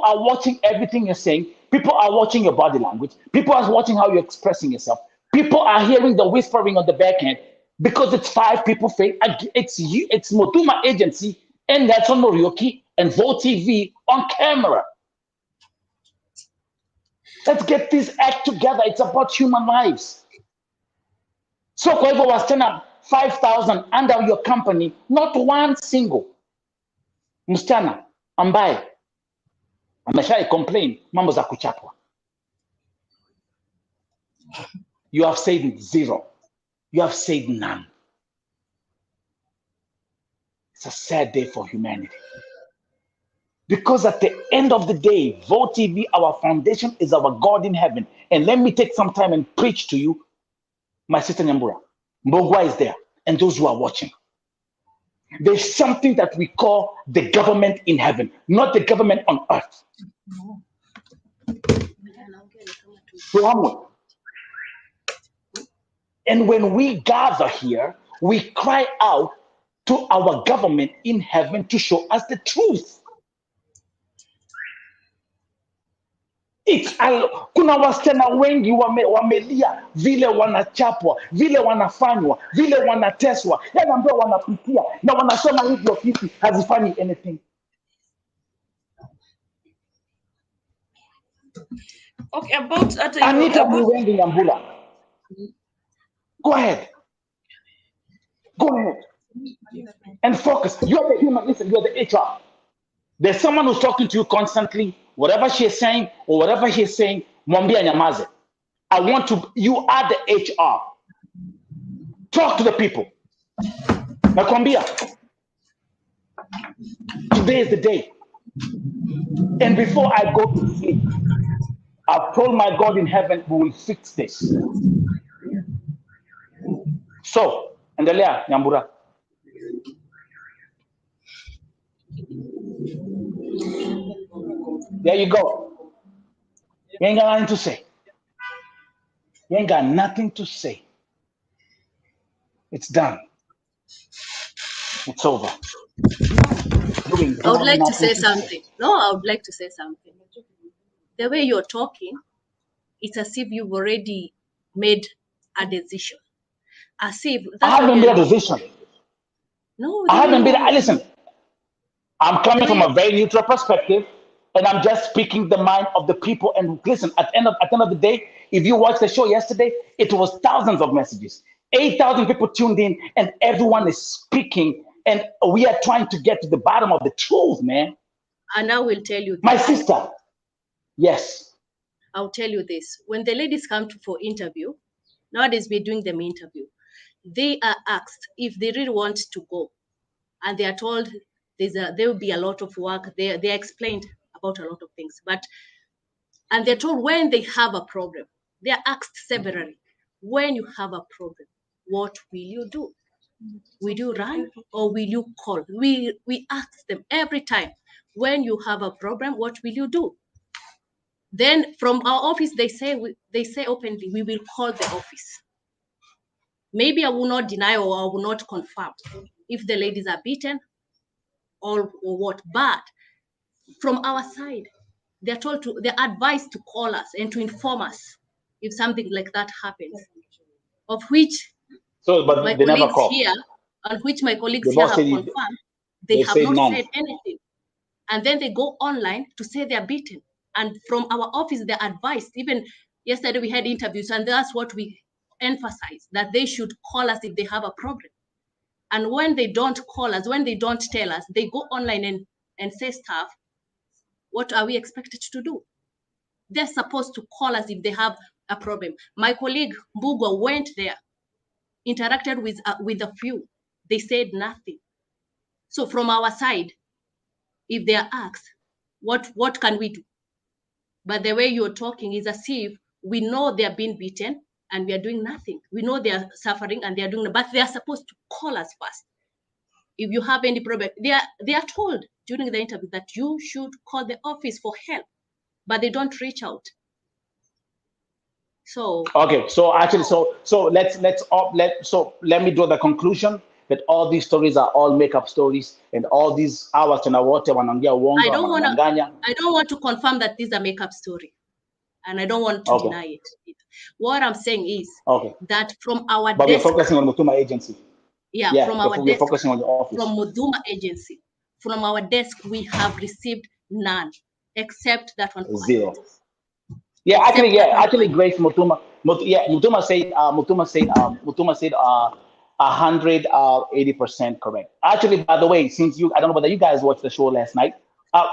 are watching everything you're saying. People are watching your body language. People are watching how you're expressing yourself. People are hearing the whispering on the back end because it's 5 people. It's you, it's Muthuma Agency and Nelson Morioki and Vote TV on camera. Let's get this act together. It's about human lives. So Koivo was turning up 5,000 under your company, not one single msichana ambaye ameshai complain mambo za kuchapwa. You have said 0. You have said none. It's a sad day for humanity. Because at the end of the day, Vote TV, our foundation, is our God in heaven. And let me take some time and preach to you, my sister Nyambura. Mbogwa is there, and those who are watching. There's something that we call the government in heaven, not the government on earth. And when we gather here, we cry out to our government in heaven to show us the truth. Kuna wasichana wengi wamelia vile wanachapwa, vile wanafanywa, vile wanateswa, yale ambayo wanapitia na wanasema hivyo ofisi hazifanyi anything. Okay, about Anita Mwengi Nyambura. Go ahead. Go ahead. And focus. You're the human, listen, you're the HR. There's someone who's talking to you constantly. Whatever she is saying or whatever he is saying, mwambie nyamaze. You are the HR. Talk to the people. Nakwambia. Today is the day. And before I go to sleep, I've told my God in heaven, we will fix this. So, endelea, Nyambura. There you go. You ain't got nothing to say. You ain't got nothing to say. It's done. It's over. I would like to say something. No, I would like to say something. The way you're talking, it's as if you've already made a decision. As if I haven't made a decision. No, I haven't made a listen. I'm coming from a very neutral perspective, and I'm just speaking the mind of the people. And listen, at the end of the day, if you watched the show yesterday, it was thousands of messages. 8,000 people tuned in, and everyone is speaking. And we are trying to get to the bottom of the truth, man. And I will tell you this. My sister, yes. I'll tell you this. When the ladies come for interview, nowadays we're doing them interview, they are asked if they really want to go. And they are told there will be a lot of work. They are explained about a lot of things. And they're told when they have a problem, they are asked severally, when you have a problem, what will you do? Will you run or will you call? We ask them every time, when you have a problem, what will you do? Then from our office, they say openly, we will call the office. Maybe I will not deny or I will not confirm if the ladies are beaten or what, but from our side, they're advised to call us and to inform us if something like that happens, of which my colleagues here, on which my colleagues here have confirmed, they have not said anything. And then they go online to say they're beaten. And from our office, they're advised. Even yesterday we had interviews, and that's what we emphasize, that they should call us if they have a problem. And when they don't call us, when they don't tell us, they go online and say stuff. What are we expected to do? They're supposed to call us if they have a problem. My colleague Mbugo went there, interacted with a few. They said nothing. So from our side, if they are asked, what can we do? But the way you're talking is as if we know they're being beaten and we are doing nothing. We know they are suffering and they are doing, but they are supposed to call us first. If you have any problem, they are told during the interview that you should call the office for help, but they don't reach out. So okay, so actually, so let me draw the conclusion that all these stories are all make-up stories, and all these hours and water wanaongea uongo. I don't want to confirm that these are make-up story, and I don't want to deny it. What I'm saying is that from our but we're focusing on Muthuma agency. Yeah, from our desk, focusing on the office. From Muthuma agency, from our desk, we have received none, except that one. Zero. Yeah, actually, Grace Muthuma. Muthuma said 180% correct. Actually, by the way, since I don't know whether you guys watched the show last night.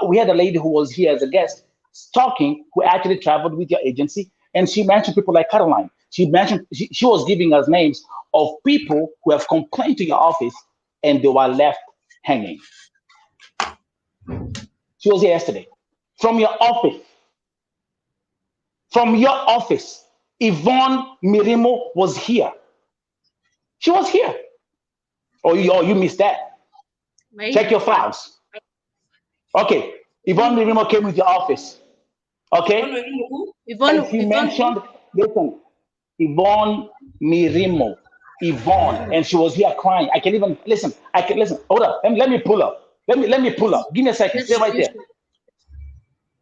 We had a lady who was here as a guest talking, who actually traveled with your agency, and she mentioned people like Caroline. She mentioned she was giving us names of people who have complained to your office and they were left hanging. She was here yesterday. From your office, Yvonne Mirimo was here. She was here. Oh, you missed that. Right. Check your files. Okay, Yvonne Mirimo came with your office. Okay? Yvonne mentioned, listen, Yvonne Mirimo. Yvonne, and she was here crying. I can listen. Hold up. Let me pull up. Let me pull up. Give me a second. Stay right there.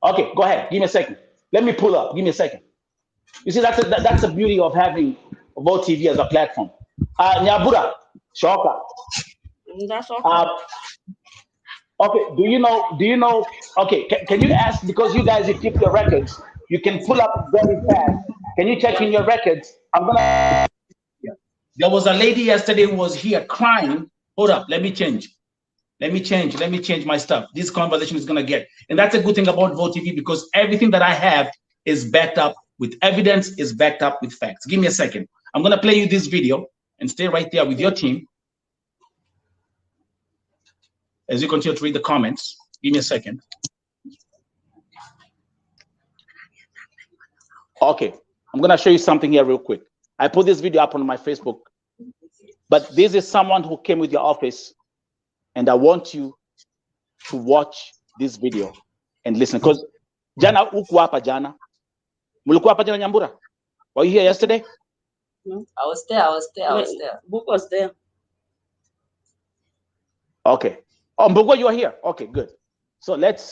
Okay, go ahead. Give me a second. Let me pull up. Give me a second. You see, that's the beauty of having VOTE TV as a platform. Nyabura, Shoka. That's okay. Okay, do you know, okay, can you ask, because you guys, you keep your records, you can pull up very fast. Can you check in your records? There was a lady yesterday who was here crying. Hold up, let me change my stuff. This conversation is gonna get, and that's a good thing about VOTE TV, because everything that I have is backed up with evidence, is backed up with facts. Give me a second. I'm gonna play you this video and stay right there with your team as you continue to read the comments. Give me a second. Okay, I'm gonna show you something here real quick. I put this video up on my Facebook But this is someone who came with your office, and I want you to watch this video and listen. Because jana uku hapa jana. Mulikuwa hapa jana Nyambura? Were you here yesterday? I was there. Book was there. Okay. Oh, Mbogo, you are here. Okay, good. So let's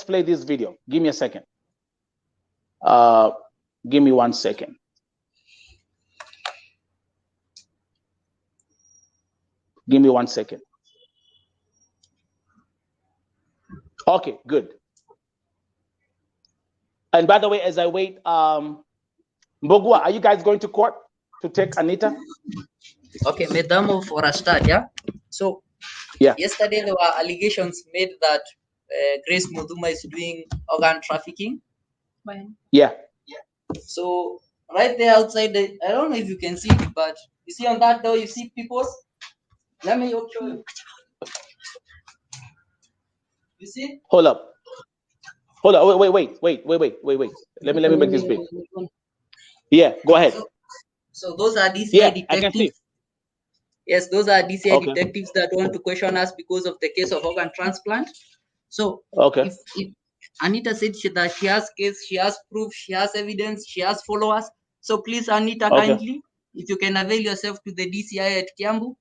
play this video. Give me a second. Give me 1 second. Give me 1 second. Okay, good. And by the way, as I wait, Mbogua, are you guys going to court to take Anita? Okay, Madam, for a start, yeah. So, yeah. Yesterday there were allegations made that Grace Muthuma is doing organ trafficking. Yeah. So right there outside, I don't know if you can see it, but you see on that door, you see people. Let me show you. You see? Hold up. Wait. Let me make this big. Yeah, go ahead. So those are DCI detectives. I can see. Yes, those are DCI detectives that want to question us because of the case of organ transplant. So if Anita said that she has case, she has proof, she has evidence, she has followers. So please, Anita, kindly, if you can avail yourself to the DCI at Kiambu,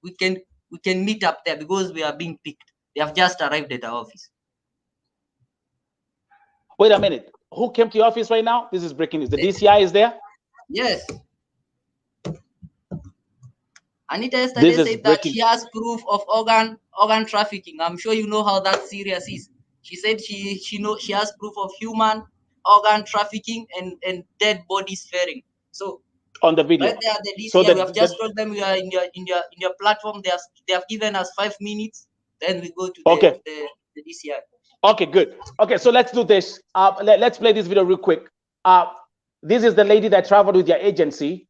we can meet up there because we are being picked. They have just arrived at our office. Wait a minute. Who came to your office right now? This is breaking news. The DCI is there? Yes. Anita yesterday said that she has proof of organ trafficking. I'm sure you know how that serious is. She said she has proof of human organ trafficking and dead bodies ferrying. So on the video, right there, the DCI, we have just told them we are in your platform. They have given us 5 minutes. Then we go to the DCI. Okay, good. Okay, so let's do this. Let's play this video real quick. This is the lady that traveled with your agency.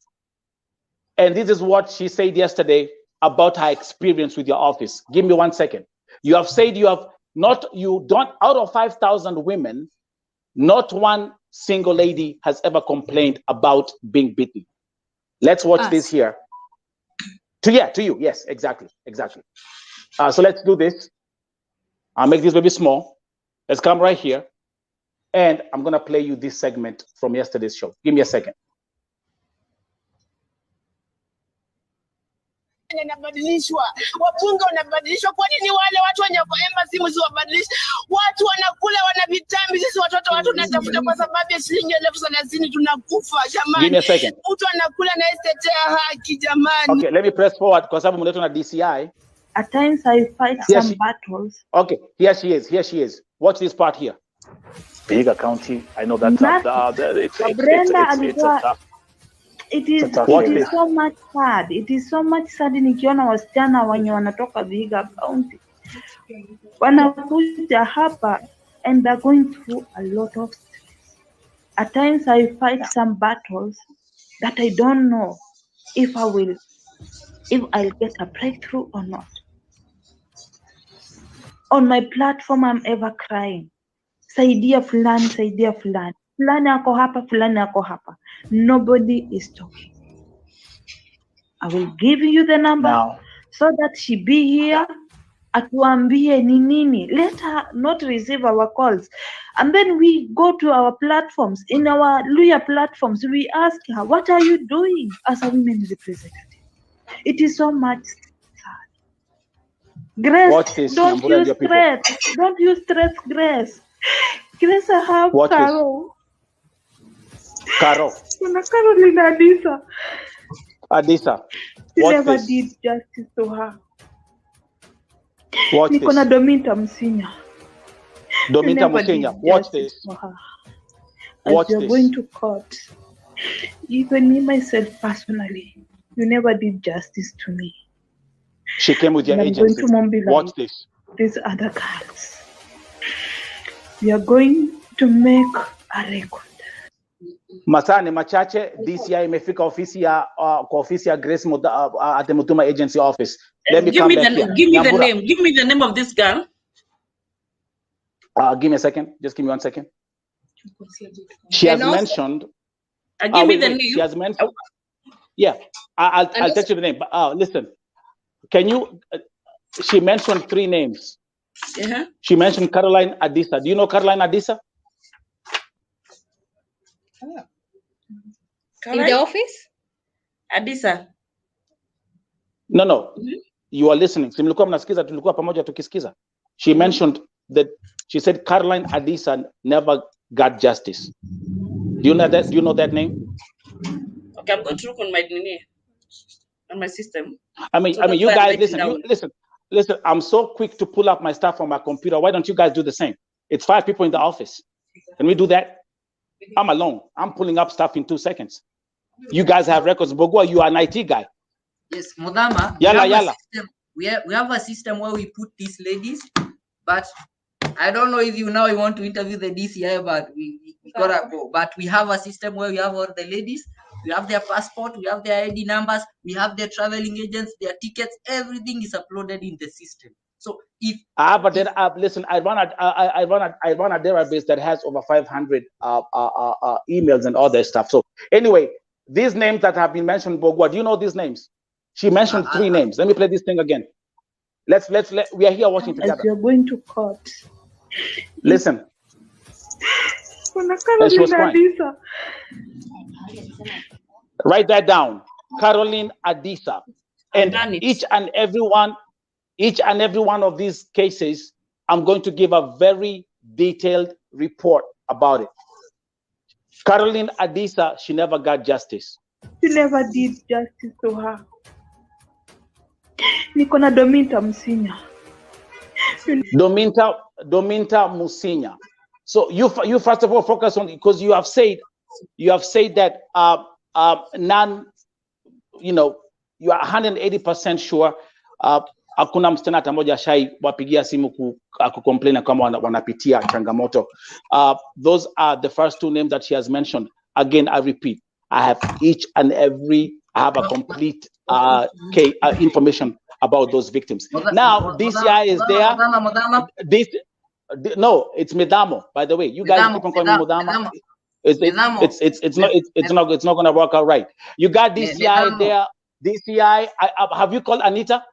And this is what she said yesterday about her experience with your office. Give me 1 second. You have said out of 5,000 women, not one single lady has ever complained about being beaten. Let's watch this here. To you. Yes, exactly. So let's do this. I'll make this baby small. Let's come right here. And I'm going to play you this segment from yesterday's show. Give me a second. Inabadilishwa, wabunge wanabadilishwa. Kwa nini wale watu wenye kwa embassy msiwabadilishe? Watu wanakula, wana vitambi, sisi watoto watu tunatafuta kwa sababu ya shilingi 30,000 tunakufa jamani. Mtu anakula na estate ya haki jamani. Okay, let me press forward kwa sababu mleto na DCI. At times I fight some battles. Okay, here she is. Watch this part here. Bigger county. I know that's it's tough. It is so much sad. It is so much sad nikiona wasichana wenye wanatoka Vihiga County wanakuja hapa and they're going through a lot of stress. At times I fight some battles that I don't know if I'll get a breakthrough or not. On my platform I'm ever crying. Saidia fulani, saidia fulani. Fulani ako hapa, fulani ako hapa. Nobody is talking. I will give you the number so that she be here. Atuambie ni nini. Let her not receive our calls. And then we go to our platforms. In our Luya platforms, we ask her, what are you doing as a women representative? It is so much sad. Grace, don't use stress. Don't use stress, Grace. Grace, I have Carol. Carol. Carolina Adisa. Adisa. She never did justice to her. Watch this. Domita Musinya. Domita Musinya. Watch this. As you're going to court, even me myself personally, you never did justice to me. She came with your agency. Watch this. These other girls. We are going to make a record. Masaa ni machache, DCI imefika kwa ofisi ya Grace at the Muthuma agency office. Give me the name of this girl. Give me a second. Just give me 1 second. She has mentioned. Give me the name. She has mentioned. Yeah, I'll tell you the name. But listen, can you? She mentioned 3 names. She mentioned Caroline Adisa. Do you know Caroline Adisa? In the office? Adisa. No. You are listening. Si mlikuwa mnasikiza, tulikuwa pamoja tukisikiza. She mentioned that she said Caroline Adisa never got justice. Do you know that? Do you know that name? Okay, I'm going to look on my system. I mean, you guys listen. I'm so quick to pull up my stuff on my computer. Why don't you guys do the same? It's 5 people in the office. Can we do that? I'm alone. I'm pulling up stuff in 2 seconds. You guys have records. Bogua, you are an IT guy. Yes, Muthuma. Yalla. We have a system where we put these ladies, but I don't know if you want to interview the DCI, but we gotta go. But we have a system where we have all the ladies, we have their passport, we have their ID numbers, we have their traveling agents, their tickets, everything is uploaded in the system. So if listen, I run a database that has over 500 emails and all that stuff. So anyway, these names that have been mentioned, Bogwa, do you know these names? She mentioned 3 names. Let me play this thing again. We are here watching together. As you're going to court. Listen. She was crying. Write that down. Caroline Adisa. And each and every one of these cases, I'm going to give a very detailed report about it. Caroline Adisa, she never got justice. She never did justice to her. Niko na Dominta Musinya. Dominta Musinya. So you first of all focus on, because you have said that none, you are 180% sure hakuna msichana hata moja shai wapigia simu kucomplain kama wanapitia changamoto. Those are the first 2 names that she has mentioned. Again, I repeat, I have I have a complete information about those victims. Now, DCI is there. No, it's Medamo. By the way, you guys keep on calling me Medamo. It's not going to work out right. You got DCI there. DCI. Have you called Anita?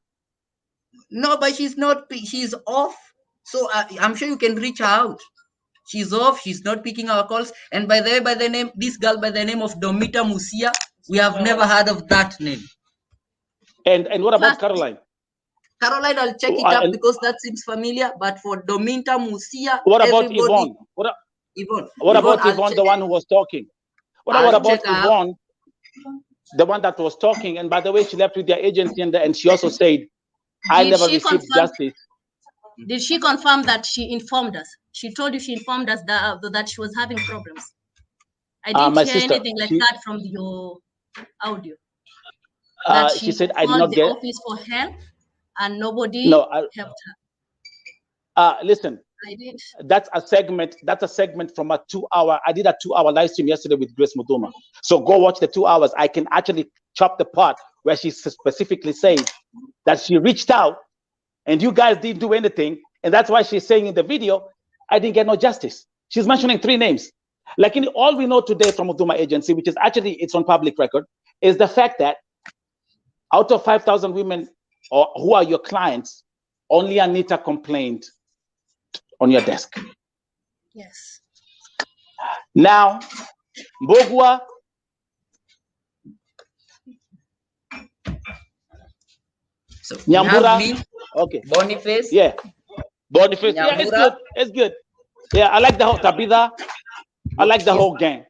No, but she's not. She's off. So I'm sure you can reach her out. She's off. She's not picking our calls. And by the way, this girl by the name of Domita Musia, we have never heard of that name. And what about Caroline? Caroline, I'll check it up because that seems familiar. But for Domita Musia, what about Yvonne? What about Yvonne, the one who was talking? What about Yvonne, the one that was talking? And by the way, she left with their agency, and she also said, I never received justice. Did she confirm that she informed us? She told you she informed us that she was having problems. I didn't hear anything like that from your audio. That she said, I called did not the get office for help and nobody helped her. Listen, I did. That's a segment from a 2-hour. I did a 2-hour live stream yesterday with Grace Muthuma. So go watch the 2 hours. I can actually chop the part where she specifically said that she reached out and you guys didn't do anything. And that's why she's saying in the video, I didn't get no justice. She's mentioning 3 names. Like all we know today from Muthuma Agency, which is actually, it's on public record, is the fact that out of 5,000 women who are your clients, only Anita complained on your desk. Yes. Now, Mbogwa, so Nyambura, okay. Boniface. Yeah. Boniface. Nyambura. Yeah, it's good. Yeah, I like the whole Tabitha. I like the whole gang.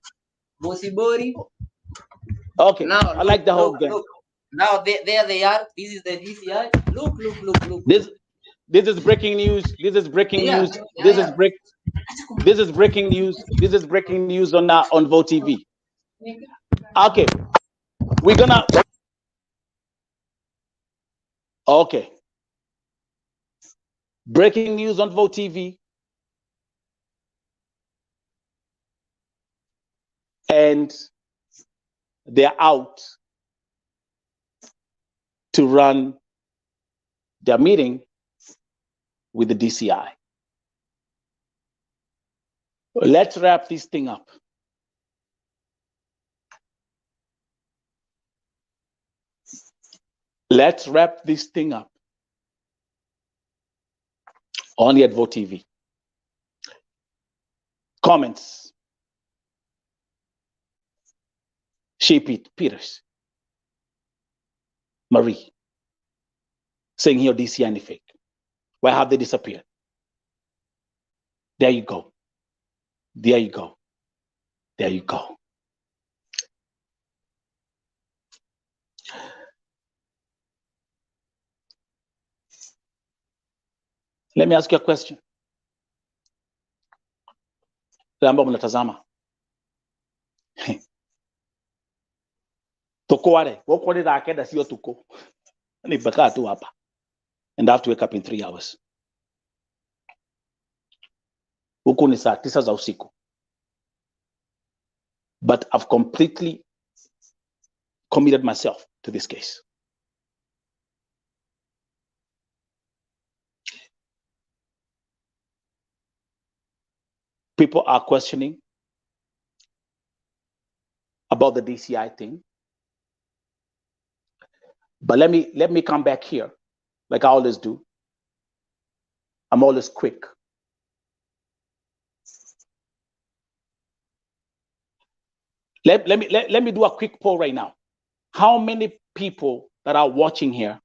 Bosibori. Okay. Now, I like the whole gang. Look. Now there they are. This is the DCI. Look. This is breaking news. This is breaking news. This is breaking news. This is breaking news on Vote TV. Okay. We're gonna. Okay. Breaking news on Vote TV. And they're out to run their meeting with the DCI. Let's wrap this thing up. Let's wrap this thing up. Only at Vote TV. Comments. Sheepy Peters. Marie. Saying here DCI and fake. Where have they disappeared? There you go. There you go. There you go. Let me ask you a question. Ambao mnatazama. Tuko wale, wako ni akenda sio tuko. Ni baka tu hapa. And I have to wake up in 3 hours. Huku ni saa 9 za usiku. But I've completely committed myself to this case. People are questioning about the DCI thing. But let me come back here, like I always do. I'm always quick. Let me do a quick poll right now. How many people that are watching here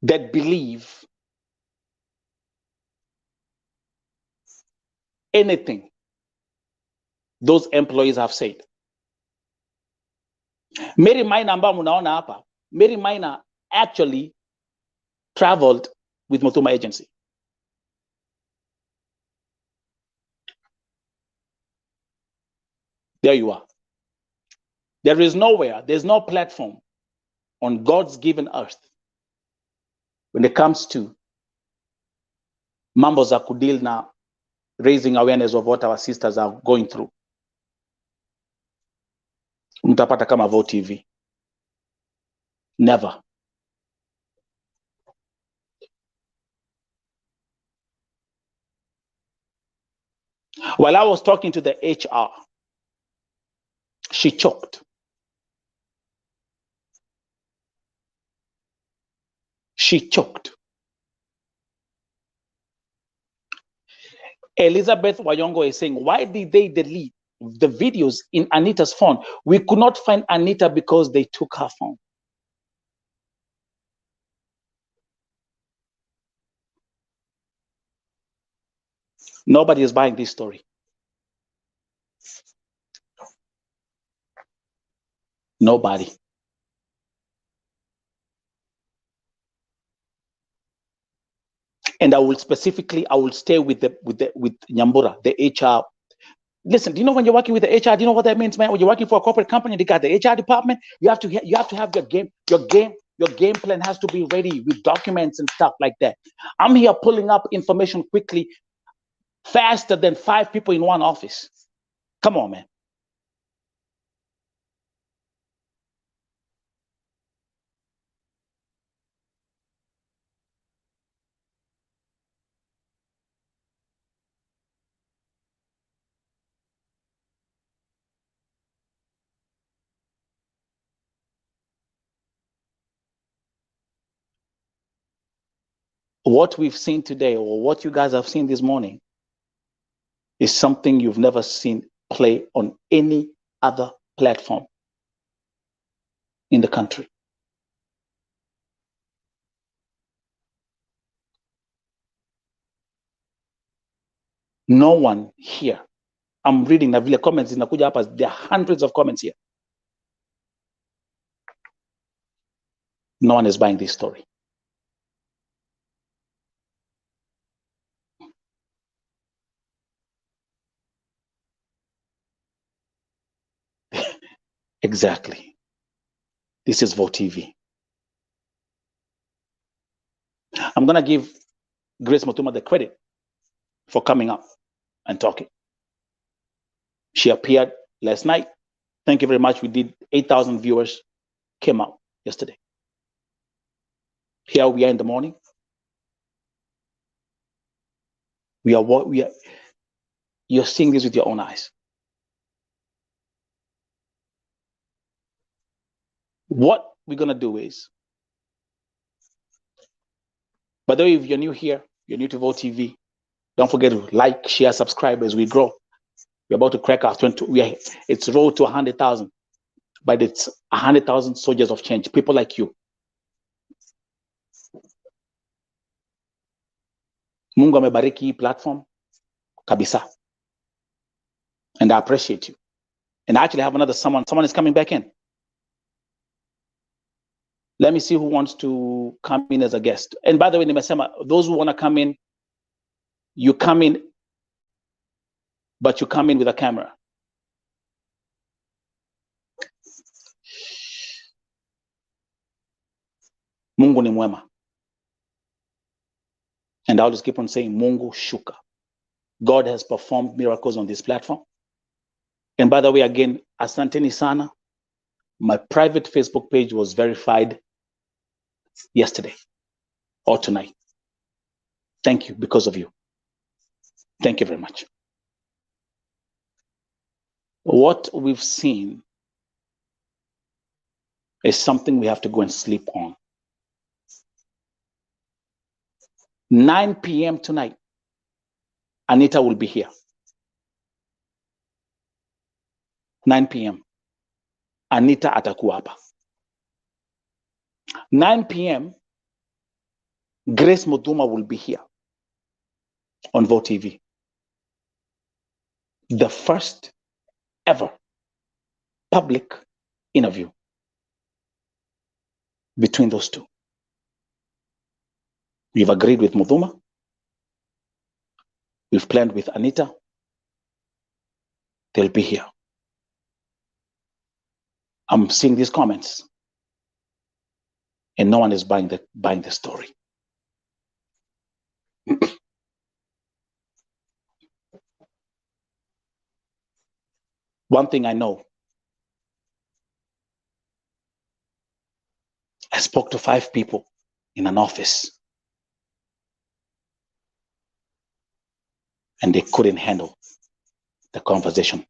that believe anything those employees have said? Mary Minor ambayo mnaona hapa, Mary Minor actually traveled with Muthuma agency. There you are. There is nowhere, there's no platform on God's given earth when it comes to mambo za kudeal na raising awareness of what our sisters are going through. Mtapata kama Vote TV. Never. While I was talking to the HR, she choked. She choked. Elizabeth Wayongo is saying, why did they delete the videos in Anita's phone? We could not find Anita because they took her phone. Nobody is buying this story. Nobody. And I will stay with Nyambura, the HR. Listen, do you know when you're working with the HR, do you know what that means, man? When you're working for a corporate company, they got the HR department. You have to have your game plan has to be ready with documents and stuff like that. I'm here pulling up information quickly, faster than 5 people in one office. Come on, man. What we've seen today, or what you guys have seen this morning, is something you've never seen play on any other platform in the country. No one here. I'm reading the comments in the there are hundreds of comments here. No one is buying this story. Exactly. This is Vote TV. I'm going to give Grace Muthuma the credit for coming up and talking. She appeared last night. Thank you very much. We did 8,000 viewers came out yesterday. Here we are in the morning. You're seeing this with your own eyes. What we're going to do is, by the way, if you're new here, you're new to Vote TV, don't forget to like, share, subscribe as we grow. We're about to crack our 20. It's road to 100,000, but it's 100,000 soldiers of change, people like you. Mungu amebariki hii platform kabisa, and I appreciate you. And I actually have another someone is coming back in. Let me see who wants to come in as a guest. And by the way, nimesema, those who want to come in, you come in, but you come in with a camera. Mungu ni mwema. And I'll just keep on saying, Mungu shuka. God has performed miracles on this platform. And by the way, again, asanteni sana. My private Facebook page was verified yesterday or tonight. Thank you, because of you. Thank you very much. What we've seen is something we have to go and sleep on. 9 p.m. tonight, Anita will be here. 9 p.m. Anita atakuwa hapa. 9 p.m. Grace Muthuma will be here on Vote TV. The first ever public interview between those two. We've agreed with Muthuma. We've planned with Anita. They'll be here. I'm seeing these comments, and no one is buying the story. One thing I know, I spoke to 5 people in an office, and they couldn't handle the conversation.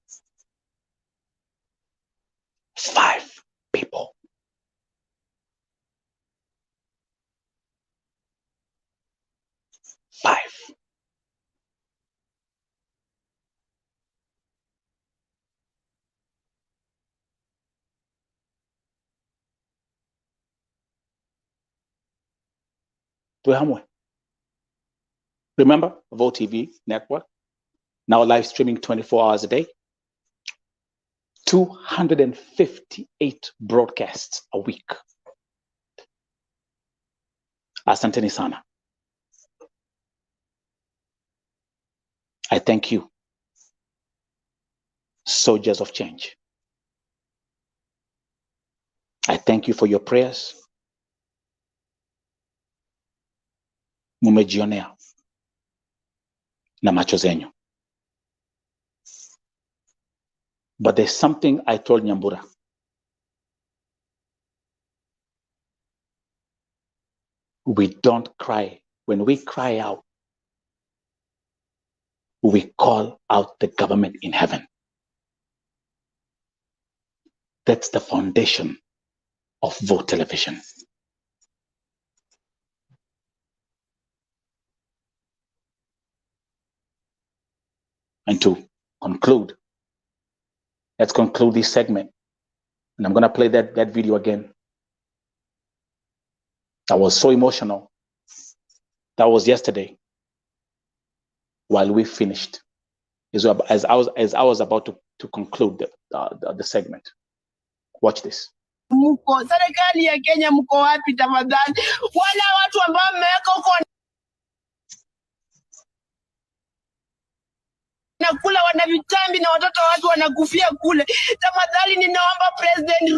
5 people. 5. Remember, Vote TV network, now live streaming 24 hours a day. 258 broadcasts a week. Asanteni sana. I thank you, soldiers of change. I thank you for your prayers. Mumejionea na macho zenyu. But there's something I told Nyambura. We don't cry. When we cry out, we call out the government in heaven. That's the foundation of Vote Television. And to conclude, let's conclude this segment. And I'm going to play that video again. That was so emotional. That was yesterday while we finished. As I was about to conclude the segment. Watch this. Mko serikali ya Kenya, mko wapi tafadhali? Wala watu ambao mmeweka huko nakula wana vitambi na watoto watu wanakufia kule. Tafadhali ninaomba President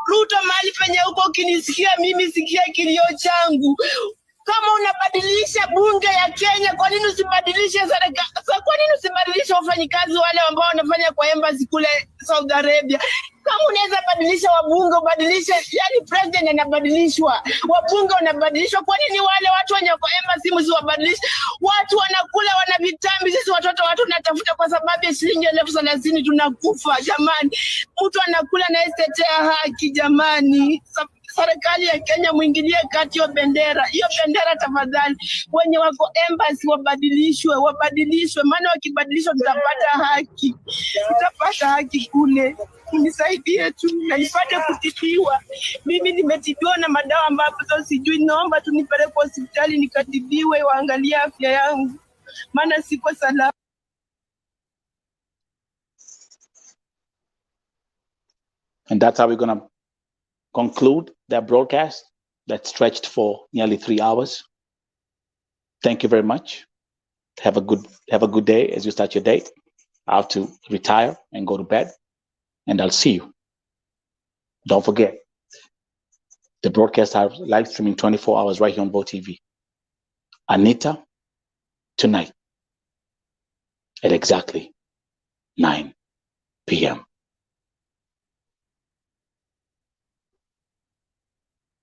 Ruto mahali penye huko ukinisikia mimi, sikia kilio changu. Kama unabadilisha bunge ya Kenya, kwa nini usibadilishe serikali? Kwa nini usibadilishe wafanyikazi wale ambao wanafanya kwa embassy kule Saudi Arabia? Kama unaweza badilisha wabunge, ubadilishe, yani president anabadilishwa, wabunge wanabadilishwa. Kwa nini wale watu wenye kwa embassy msiwabadilishe? Watu wanakula, wana vitambi, sisi watoto watu tunatafuta kwa sababu ya shilingi 30,000 tunakufa jamani. Mtu anakula na tetea haki jamani. Serikali ya Kenya muingilie kati hiyo bendera tafadhali. Wenye wako embassy wabadilishwe, maana wakibadilishwa tutapata haki kule. Unisaidie tu na nipate kutibiwa. Mimi nimetibiwa na madawa ambazo sijui, naomba tu nipeleke hospitali nikatibiwe, waangalie afya yangu, maana siko salama. And that's how we're going to conclude that broadcast that stretched for nearly 3 hours. Thank you very much. Have a good day as you start your day. I have to retire and go to bed, and I'll see you. Don't forget, the broadcast are live streaming 24 hours right here on Bo TV. Anita, tonight at exactly 9 p.m.